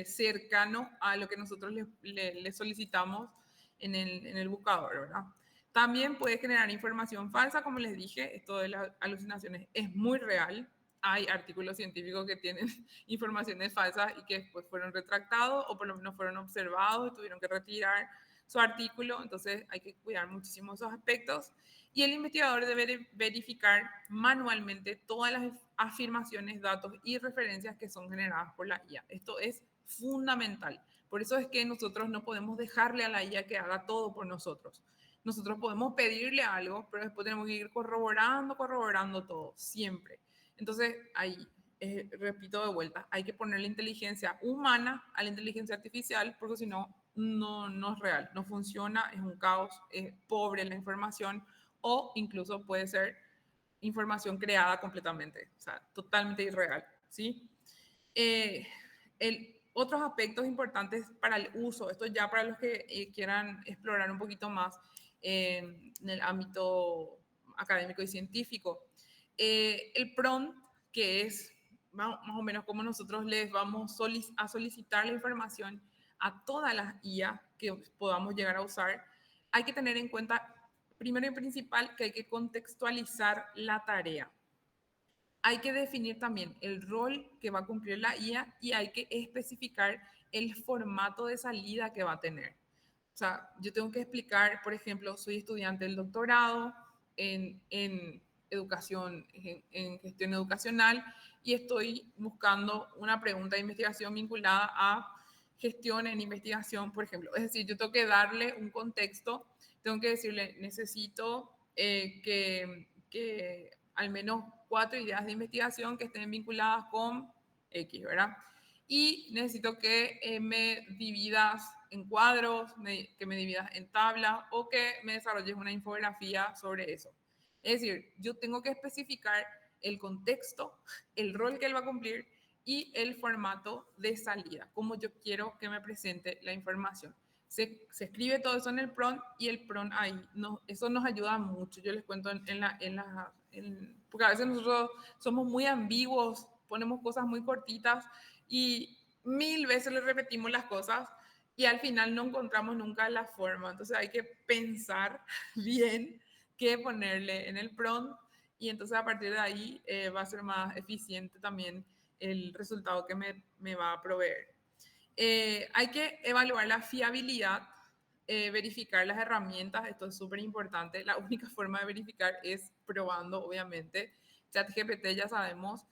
Speaker 1: cercano a lo que nosotros le solicitamos en el buscador, ¿verdad? También puede generar información falsa, como les dije, esto de las alucinaciones es muy real. Hay artículos científicos que tienen informaciones falsas y que después fueron retractados o por lo menos fueron observados y tuvieron que retirar su artículo. Entonces hay que cuidar muchísimo esos aspectos. Y el investigador debe verificar manualmente todas las afirmaciones, datos y referencias que son generadas por la IA. Esto es fundamental. Por eso es que nosotros no podemos dejarle a la IA que haga todo por nosotros. Nosotros podemos pedirle algo, pero después tenemos que ir corroborando todo, siempre. Entonces, ahí, repito de vuelta, hay que poner la inteligencia humana a la inteligencia artificial, porque si no, no es real, no funciona, es un caos, es pobre la información o incluso puede ser información creada completamente, o sea, totalmente irreal, ¿sí? Otros aspectos importantes para el uso, esto ya para los que quieran explorar un poquito más en el ámbito académico y científico. El prompt, que es más o menos como nosotros les vamos a solicitar la información a todas las IA que podamos llegar a usar, hay que tener en cuenta, primero y principal, que hay que contextualizar la tarea. Hay que definir también el rol que va a cumplir la IA y hay que especificar el formato de salida que va a tener. O sea, yo tengo que explicar, por ejemplo, soy estudiante del doctorado en educación, en gestión educacional y estoy buscando una pregunta de investigación vinculada a gestión en investigación, por ejemplo. Es decir, yo tengo que darle un contexto, tengo que decirle, necesito que al menos 4 ideas de investigación que estén vinculadas con X, ¿verdad? Y necesito que me dividas en cuadros, que me dividas en tablas o que me desarrolles una infografía sobre eso. Es decir, yo tengo que especificar el contexto, el rol que él va a cumplir y el formato de salida, como yo quiero que me presente la información. Se escribe todo eso en el prompt y el prompt ahí, eso nos ayuda mucho. Yo les cuento porque a veces nosotros somos muy ambiguos, ponemos cosas muy cortitas y 1000 veces le repetimos las cosas y al final no encontramos nunca la forma. Entonces hay que pensar bien qué ponerle en el prompt y entonces a partir de ahí va a ser más eficiente también el resultado que me va a proveer. Hay que evaluar la fiabilidad, verificar las herramientas, esto es súper importante. La única forma de verificar es probando, obviamente. ChatGPT ya sabemos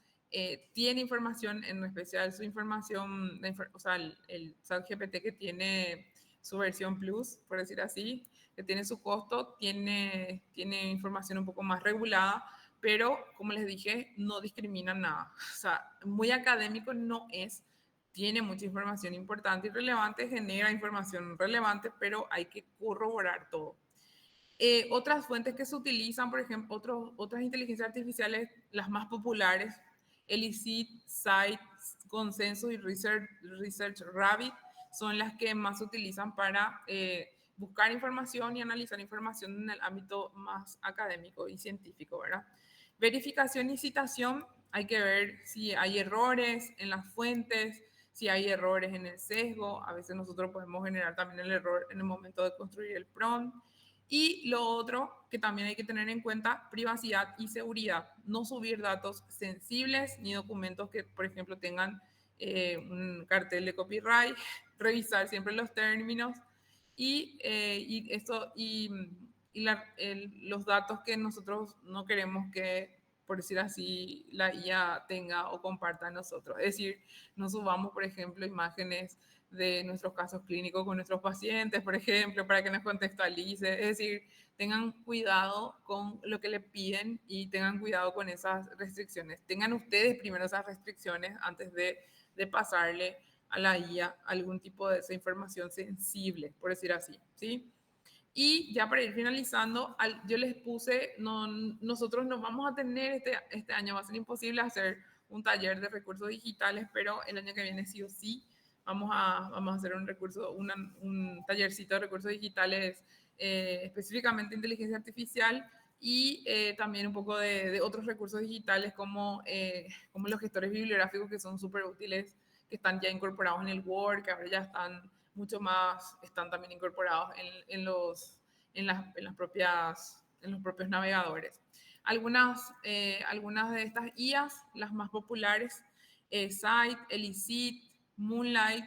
Speaker 1: tiene información, en especial su información, o sea, el ChatGPT que tiene su versión Plus, por decir así, que tiene su costo, tiene información un poco más regulada, pero como les dije, no discrimina nada. O sea, muy académico no es, tiene mucha información importante y relevante, genera información relevante, pero hay que corroborar todo. Otras fuentes que se utilizan, por ejemplo, otras inteligencias artificiales, las más populares, Elicit, Scite, Consensus y Research Rabbit, son las que más se utilizan para buscar información y analizar información en el ámbito más académico y científico, ¿verdad? Verificación y citación, hay que ver si hay errores en las fuentes, si hay errores en el sesgo. A veces nosotros podemos generar también el error en el momento de construir el prompt. Y lo otro que también hay que tener en cuenta, privacidad y seguridad. No subir datos sensibles ni documentos que, por ejemplo, tengan un cartel de copyright. Revisar siempre los términos y los datos que nosotros no queremos que, por decir así, la IA tenga o comparta a nosotros. Es decir, no subamos, por ejemplo, imágenes de nuestros casos clínicos con nuestros pacientes, por ejemplo, para que nos contextualice. Es decir, tengan cuidado con lo que le piden y tengan cuidado con esas restricciones. Tengan ustedes primero esas restricciones antes de pasarle a la IA algún tipo de esa información sensible, por decir así, ¿sí? Y ya para ir finalizando, yo les puse, nosotros no vamos a tener este año, va a ser imposible hacer un taller de recursos digitales, pero el año que viene sí o sí vamos a hacer un tallercito de recursos digitales, específicamente inteligencia artificial y también un poco de otros recursos digitales como los gestores bibliográficos que son súper útiles, que están ya incorporados en el Word, que ahora ya están mucho más, están también incorporados en las en los propios navegadores. Algunas de estas IAs, las más populares, Scite, Elicit, Moonlight,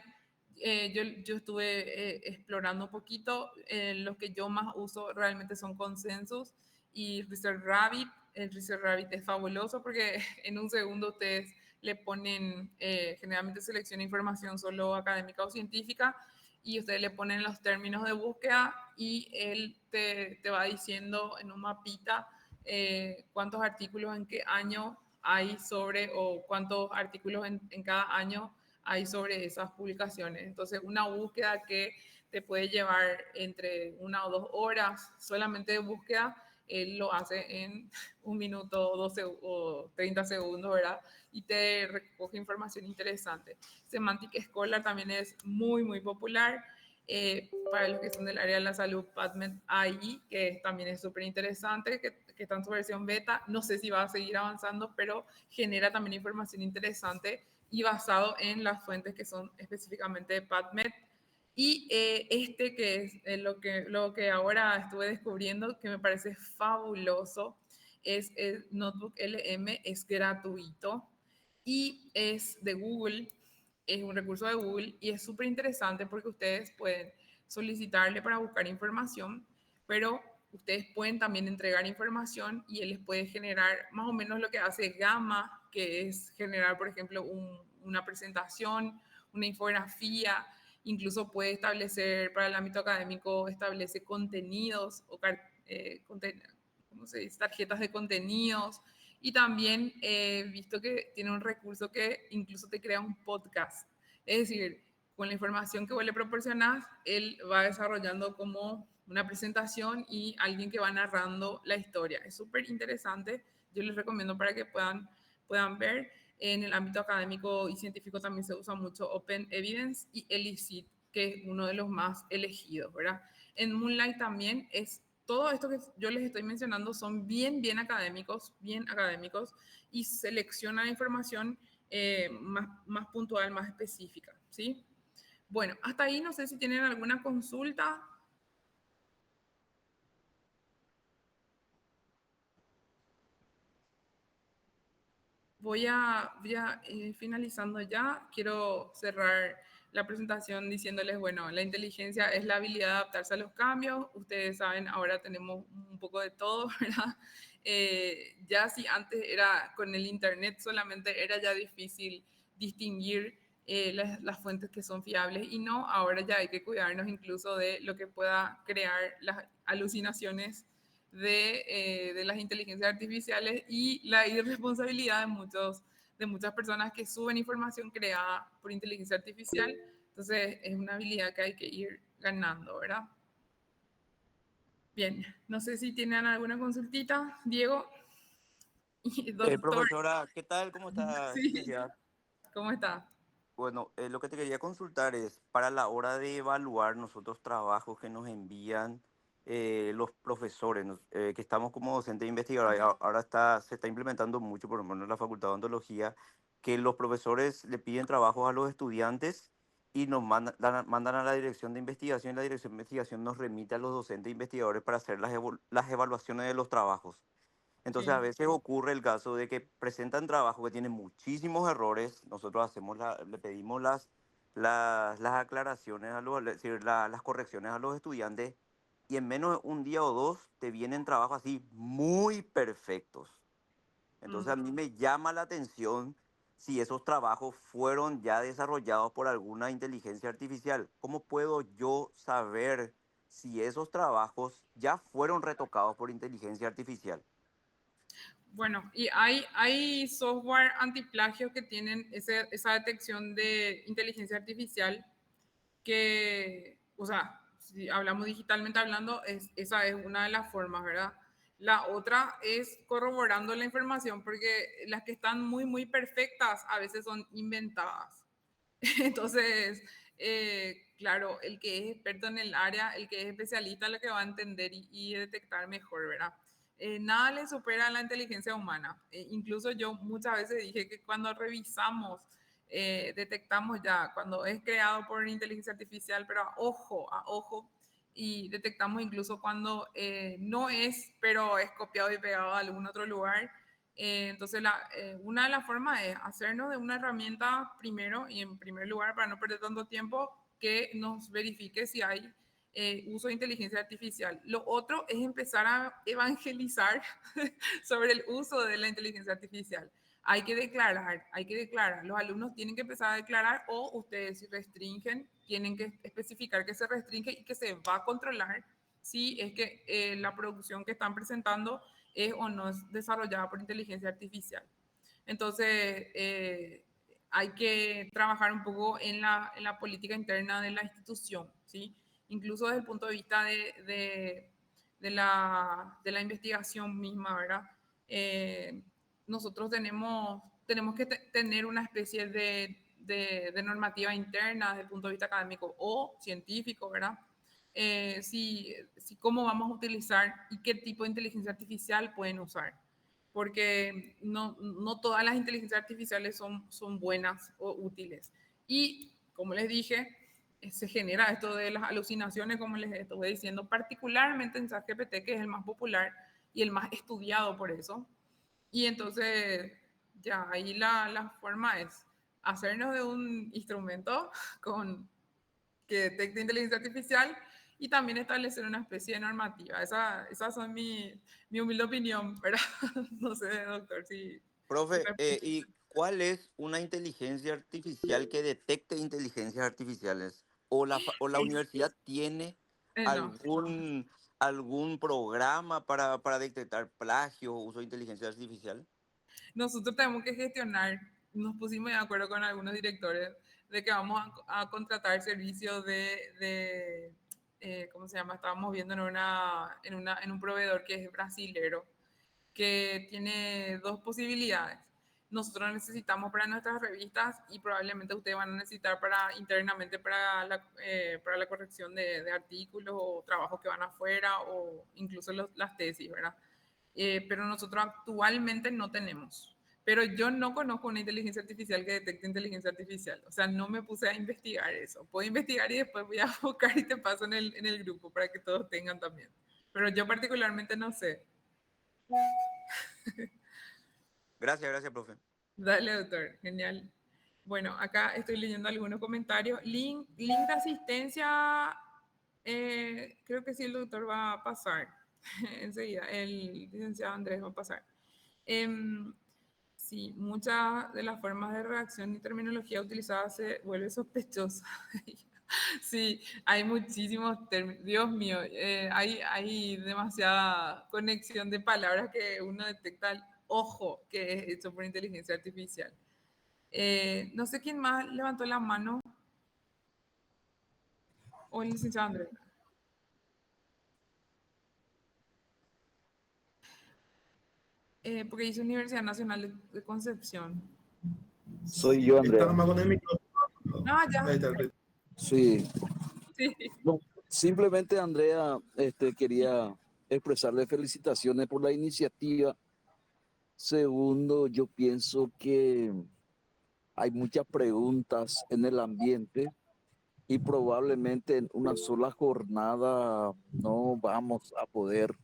Speaker 1: yo estuve explorando un poquito, los que yo más uso realmente son Consensus y Research Rabbit. El Research Rabbit es fabuloso porque en un segundo ustedes le ponen, generalmente selecciona información solo académica o científica, y ustedes le ponen los términos de búsqueda y él te va diciendo en un mapita cuántos artículos en qué año hay sobre, o cuántos artículos en cada año hay sobre esas publicaciones. Entonces, una búsqueda que te puede llevar entre 1 o 2 horas solamente de búsqueda, él lo hace en 1 minuto 12 o 30 segundos, ¿verdad? Y te recoge información interesante. Semantic Scholar también es muy, muy popular. Para los que son del área de la salud, PubMed AI, que también es súper interesante, que está en su versión beta. No sé si va a seguir avanzando, pero genera también información interesante y basado en las fuentes que son específicamente de PubMed. Y que es lo que ahora estuve descubriendo, que me parece fabuloso, es el Notebook LM, es gratuito y es de Google, es un recurso de Google y es súper interesante porque ustedes pueden solicitarle para buscar información, pero ustedes pueden también entregar información y él les puede generar más o menos lo que hace Gamma, que es generar, por ejemplo, una presentación, una infografía. Incluso puede establecer, para el ámbito académico, establece contenidos o ¿cómo se dice? Tarjetas de contenidos. Y también he visto que tiene un recurso que incluso te crea un podcast. Es decir, con la información que vos le proporcionás, él va desarrollando como una presentación y alguien que va narrando la historia. Es súper interesante. Yo les recomiendo para que puedan ver. En el ámbito académico y científico también se usa mucho Open Evidence y Elicit, que es uno de los más elegidos, ¿verdad? En Moonlight también es todo esto que yo les estoy mencionando son bien académicos, y seleccionan información más puntual, más específica, ¿sí? Bueno, hasta ahí no sé si tienen alguna consulta. Voy a finalizando ya. Quiero cerrar la presentación diciéndoles, bueno, la inteligencia es la habilidad de adaptarse a los cambios. Ustedes saben, ahora tenemos un poco de todo, ¿verdad? Ya si antes era con el internet solamente era ya difícil distinguir las fuentes que son fiables y no, ahora ya hay que cuidarnos incluso de lo que pueda crear las alucinaciones de las inteligencias artificiales y la irresponsabilidad de muchas personas que suben información creada por inteligencia artificial. Entonces, es una habilidad que hay que ir ganando, ¿verdad? Bien, no sé si tienen alguna consultita, Diego. Y doctor,
Speaker 4: Profesora, ¿qué tal? ¿Cómo está,
Speaker 1: sí,
Speaker 4: licenciada?
Speaker 1: ¿cómo está?
Speaker 4: Bueno, lo que te quería consultar es, para la hora de evaluar nosotros trabajos que nos envían los profesores, que estamos como docentes investigadores, ahora se está implementando mucho, por lo menos en la Facultad de Odontología, que los profesores le piden trabajos a los estudiantes y nos mandan a la dirección de investigación y la dirección de investigación nos remite a los docentes investigadores para hacer las evaluaciones de los trabajos. Entonces a
Speaker 1: Sí,
Speaker 4: veces ocurre el caso de que presentan trabajo que tiene muchísimos errores, nosotros le pedimos las aclaraciones, es decir, las correcciones a los estudiantes y en menos de un día o dos te vienen trabajos así muy perfectos. Entonces a mí me llama la atención si esos trabajos fueron ya desarrollados por alguna inteligencia artificial. ¿Cómo puedo yo saber si esos trabajos ya fueron retocados por inteligencia artificial?
Speaker 1: bueno, y hay software antiplagio que tienen esa detección de inteligencia artificial que, o sea, si hablamos digitalmente hablando, esa es una de las formas, ¿verdad? La otra es corroborando la información, porque las que están muy perfectas a veces son inventadas. Entonces, claro, el que es experto en el área, el que es especialista, lo que va a entender y detectar mejor, ¿verdad? Nada le supera a la inteligencia humana. Incluso yo muchas veces dije que cuando revisamos, detectamos ya, cuando es creado por inteligencia artificial, pero a ojo, y detectamos incluso cuando no es, pero es copiado y pegado a algún otro lugar. Entonces, una de las formas es hacernos de una herramienta primero y en primer lugar, para no perder tanto tiempo, que nos verifique si hay uso de inteligencia artificial. Lo otro es empezar a evangelizar sobre el uso de la inteligencia artificial. Hay que declarar. Los alumnos tienen que empezar a declarar o ustedes si restringen, tienen que especificar que se restringe y que se va a controlar si es que la producción que están presentando es o no es desarrollada por inteligencia artificial. Entonces, hay que trabajar un poco en la política interna de la institución, ¿sí? Incluso desde el punto de vista de la investigación misma, ¿verdad? Nosotros tenemos que tener una especie de normativa interna desde el punto de vista académico o científico, ¿verdad? Si cómo vamos a utilizar y qué tipo de inteligencia artificial pueden usar. Porque no todas las inteligencias artificiales son buenas o útiles. Y como les dije, se genera esto de las alucinaciones, como les estuve diciendo, particularmente en ChatGPT, que es el más popular y el más estudiado por eso. Y entonces, ya ahí la forma es hacernos de un instrumento que detecte inteligencia artificial y también establecer una especie de normativa. Esas son mi humilde opinión, ¿verdad? No sé, doctor, si
Speaker 4: Profe, ¿y cuál es una inteligencia artificial que detecte inteligencias artificiales? ¿O la universidad tiene
Speaker 1: no.
Speaker 4: algún programa para detectar plagio o uso de inteligencia artificial?
Speaker 1: Nosotros tenemos que gestionar, nos pusimos de acuerdo con algunos directores de que vamos a contratar servicios ¿cómo se llama? Estábamos viendo en un proveedor que es brasilero, que tiene dos posibilidades. Nosotros necesitamos para nuestras revistas y probablemente ustedes van a necesitar internamente para la corrección de artículos o trabajos que van afuera o incluso las tesis, ¿verdad? Pero nosotros actualmente no tenemos. Pero yo no conozco una inteligencia artificial que detecte inteligencia artificial. O sea, no me puse a investigar eso. Puedo investigar y después voy a buscar y te paso en el grupo para que todos tengan también. Pero yo particularmente no sé.
Speaker 4: Gracias, gracias, profe.
Speaker 1: Dale, doctor. Genial. Bueno, acá estoy leyendo algunos comentarios. Link de asistencia, creo que sí el doctor va a pasar. Enseguida, el licenciado Andrés va a pasar. Em, sí, muchas de las formas de redacción y terminología utilizadas se vuelve sospechosa. Sí, hay muchísimos términos. Dios mío, hay demasiada conexión de palabras que uno detecta al ojo que es hecho por inteligencia artificial. No sé quién más levantó la mano o el licenciado Andrés. Porque dice Universidad Nacional de Concepción.
Speaker 5: Soy yo,
Speaker 6: Está
Speaker 5: Andrea.
Speaker 6: nomás con el micrófono.
Speaker 1: Ah,
Speaker 6: Ahí
Speaker 1: ya.
Speaker 6: está el
Speaker 5: Sí.
Speaker 1: Sí.
Speaker 5: No, simplemente, Andrea, quería expresarle felicitaciones por la iniciativa. Segundo, yo pienso que hay muchas preguntas en el ambiente y probablemente en una sola jornada no vamos a poder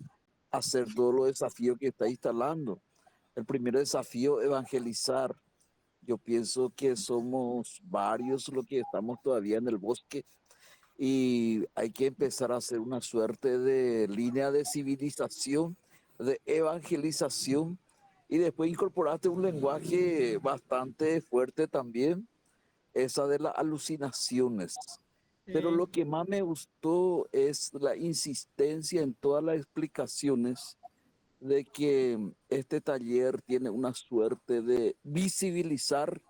Speaker 5: hacer todos los desafíos que está instalando. El primer desafío, evangelizar. Yo pienso que somos varios los que estamos todavía en el bosque y hay que empezar a hacer una suerte de línea de civilización, de evangelización, y después incorporaste un lenguaje bastante fuerte también, esa de las alucinaciones. Pero
Speaker 1: Sí,
Speaker 5: lo que más me gustó es la insistencia en todas las explicaciones de que este taller tiene una suerte de visibilizar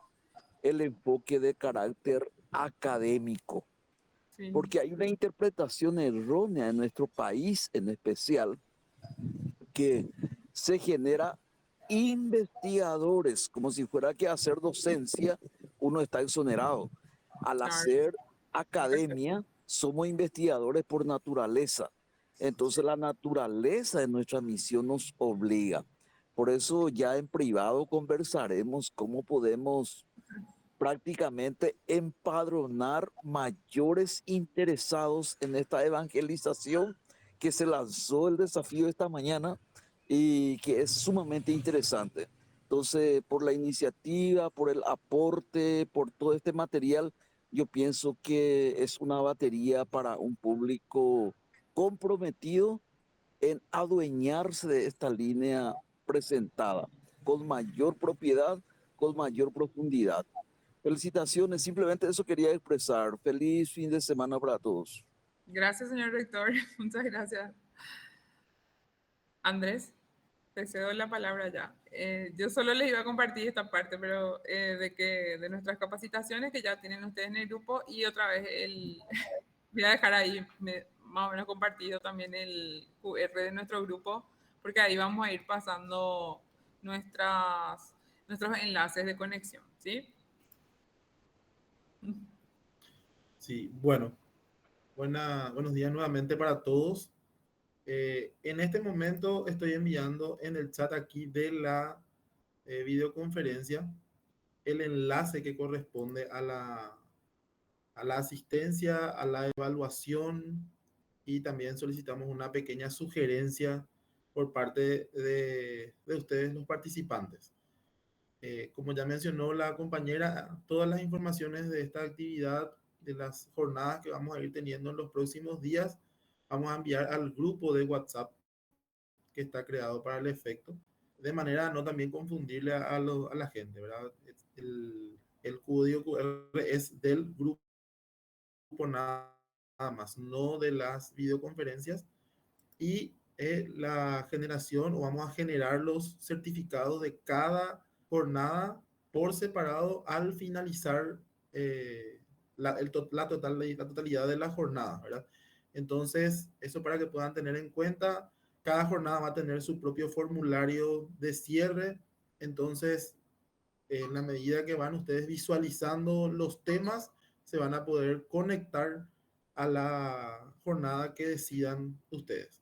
Speaker 5: el enfoque de carácter académico,
Speaker 1: sí,
Speaker 5: porque hay una interpretación errónea en nuestro país en especial que se genera investigadores, como si fuera que hacer docencia uno está exonerado. Al
Speaker 1: claro.
Speaker 5: hacer academia, somos investigadores por naturaleza. Entonces la naturaleza de nuestra misión nos obliga. Por eso ya en privado conversaremos cómo podemos prácticamente empadronar mayores interesados en esta evangelización que se lanzó el desafío esta mañana y que es sumamente interesante. Entonces, por la iniciativa, por el aporte, por todo este material, yo pienso que es una batería para un público comprometido en adueñarse de esta línea presentada con mayor propiedad, con mayor profundidad. Felicitaciones, simplemente eso quería expresar. Feliz fin de semana para todos.
Speaker 1: Gracias, señor rector. Muchas gracias. Andrés, te cedo la palabra ya. Yo solo les iba a compartir esta parte, pero de nuestras capacitaciones que ya tienen ustedes en el grupo y otra vez voy a dejar ahí más o menos compartido también el QR de nuestro grupo, porque ahí vamos a ir pasando nuestros enlaces de conexión, ¿sí?
Speaker 6: Sí, bueno, buenos días nuevamente para todos. En este momento estoy enviando en el chat aquí de la videoconferencia el enlace que corresponde a la asistencia, a la evaluación y también solicitamos una pequeña sugerencia por parte de ustedes, los participantes. Como ya mencionó la compañera, todas las informaciones de esta actividad, de las jornadas que vamos a ir teniendo en los próximos días, vamos a enviar al grupo de WhatsApp que está creado para el efecto, de manera a no también confundirle a la gente, ¿verdad? El código QR es del grupo nada más, no de las videoconferencias. Y la generación, o vamos a generar los certificados de cada jornada por separado al finalizar la totalidad de la jornada, ¿verdad? Entonces, eso para que puedan tener en cuenta, cada jornada va a tener su propio formulario de cierre. Entonces, en la medida que van ustedes visualizando los temas, se van a poder conectar a la jornada que decidan ustedes.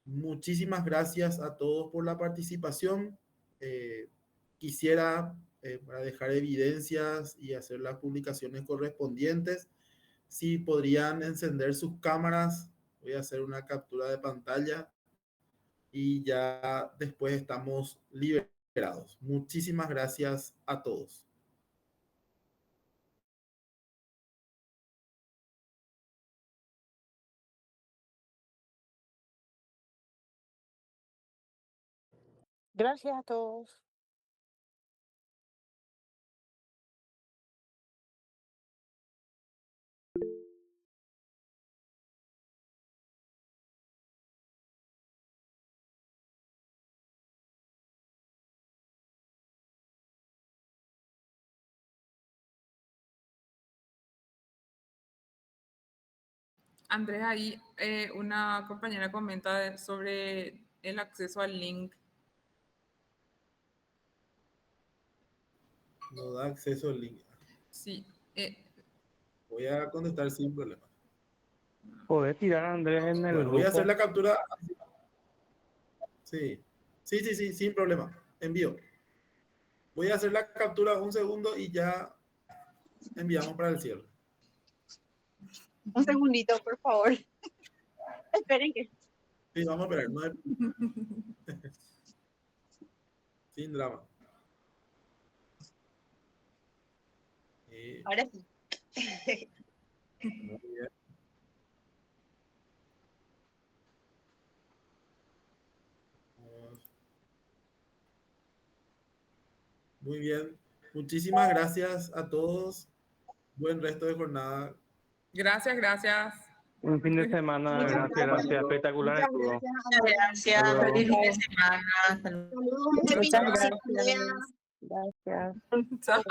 Speaker 6: Muchísimas gracias a todos por la participación. Eh, Quisiera, para dejar evidencias y hacer las publicaciones correspondientes, si podrían encender sus cámaras, voy a hacer una captura de pantalla y ya después estamos liberados. Muchísimas gracias a todos.
Speaker 2: Gracias a todos.
Speaker 1: Andrés, ahí una compañera comenta sobre el acceso al link.
Speaker 6: No da acceso al link.
Speaker 1: Sí,
Speaker 6: Voy a contestar sin problema.
Speaker 7: Podés tirar a Andrés en el
Speaker 6: Bueno, voy a hacer
Speaker 7: grupo.
Speaker 6: la captura. Sí, sí, sin problema. Envío. Voy a hacer la captura un segundo y ya enviamos para el cierre.
Speaker 8: Un segundito, por favor. Esperen que...
Speaker 6: Sí, vamos a esperar. Sin drama.
Speaker 8: Ahora sí.
Speaker 6: Muy bien. Muy bien. Muchísimas gracias a todos. Buen resto de jornada.
Speaker 1: gracias, gracias.
Speaker 7: Un fin de semana,
Speaker 8: Muchas
Speaker 7: gracias. Espectacular
Speaker 8: Muchas
Speaker 7: estuvo.
Speaker 8: gracias.
Speaker 3: Gracias.
Speaker 7: Hasta luego.
Speaker 3: Feliz fin de semana. Hasta luego.
Speaker 8: Saludos desde
Speaker 2: Muchas
Speaker 8: Pilar,
Speaker 2: gracias.
Speaker 8: Andrea.
Speaker 2: Gracias.
Speaker 1: Chao.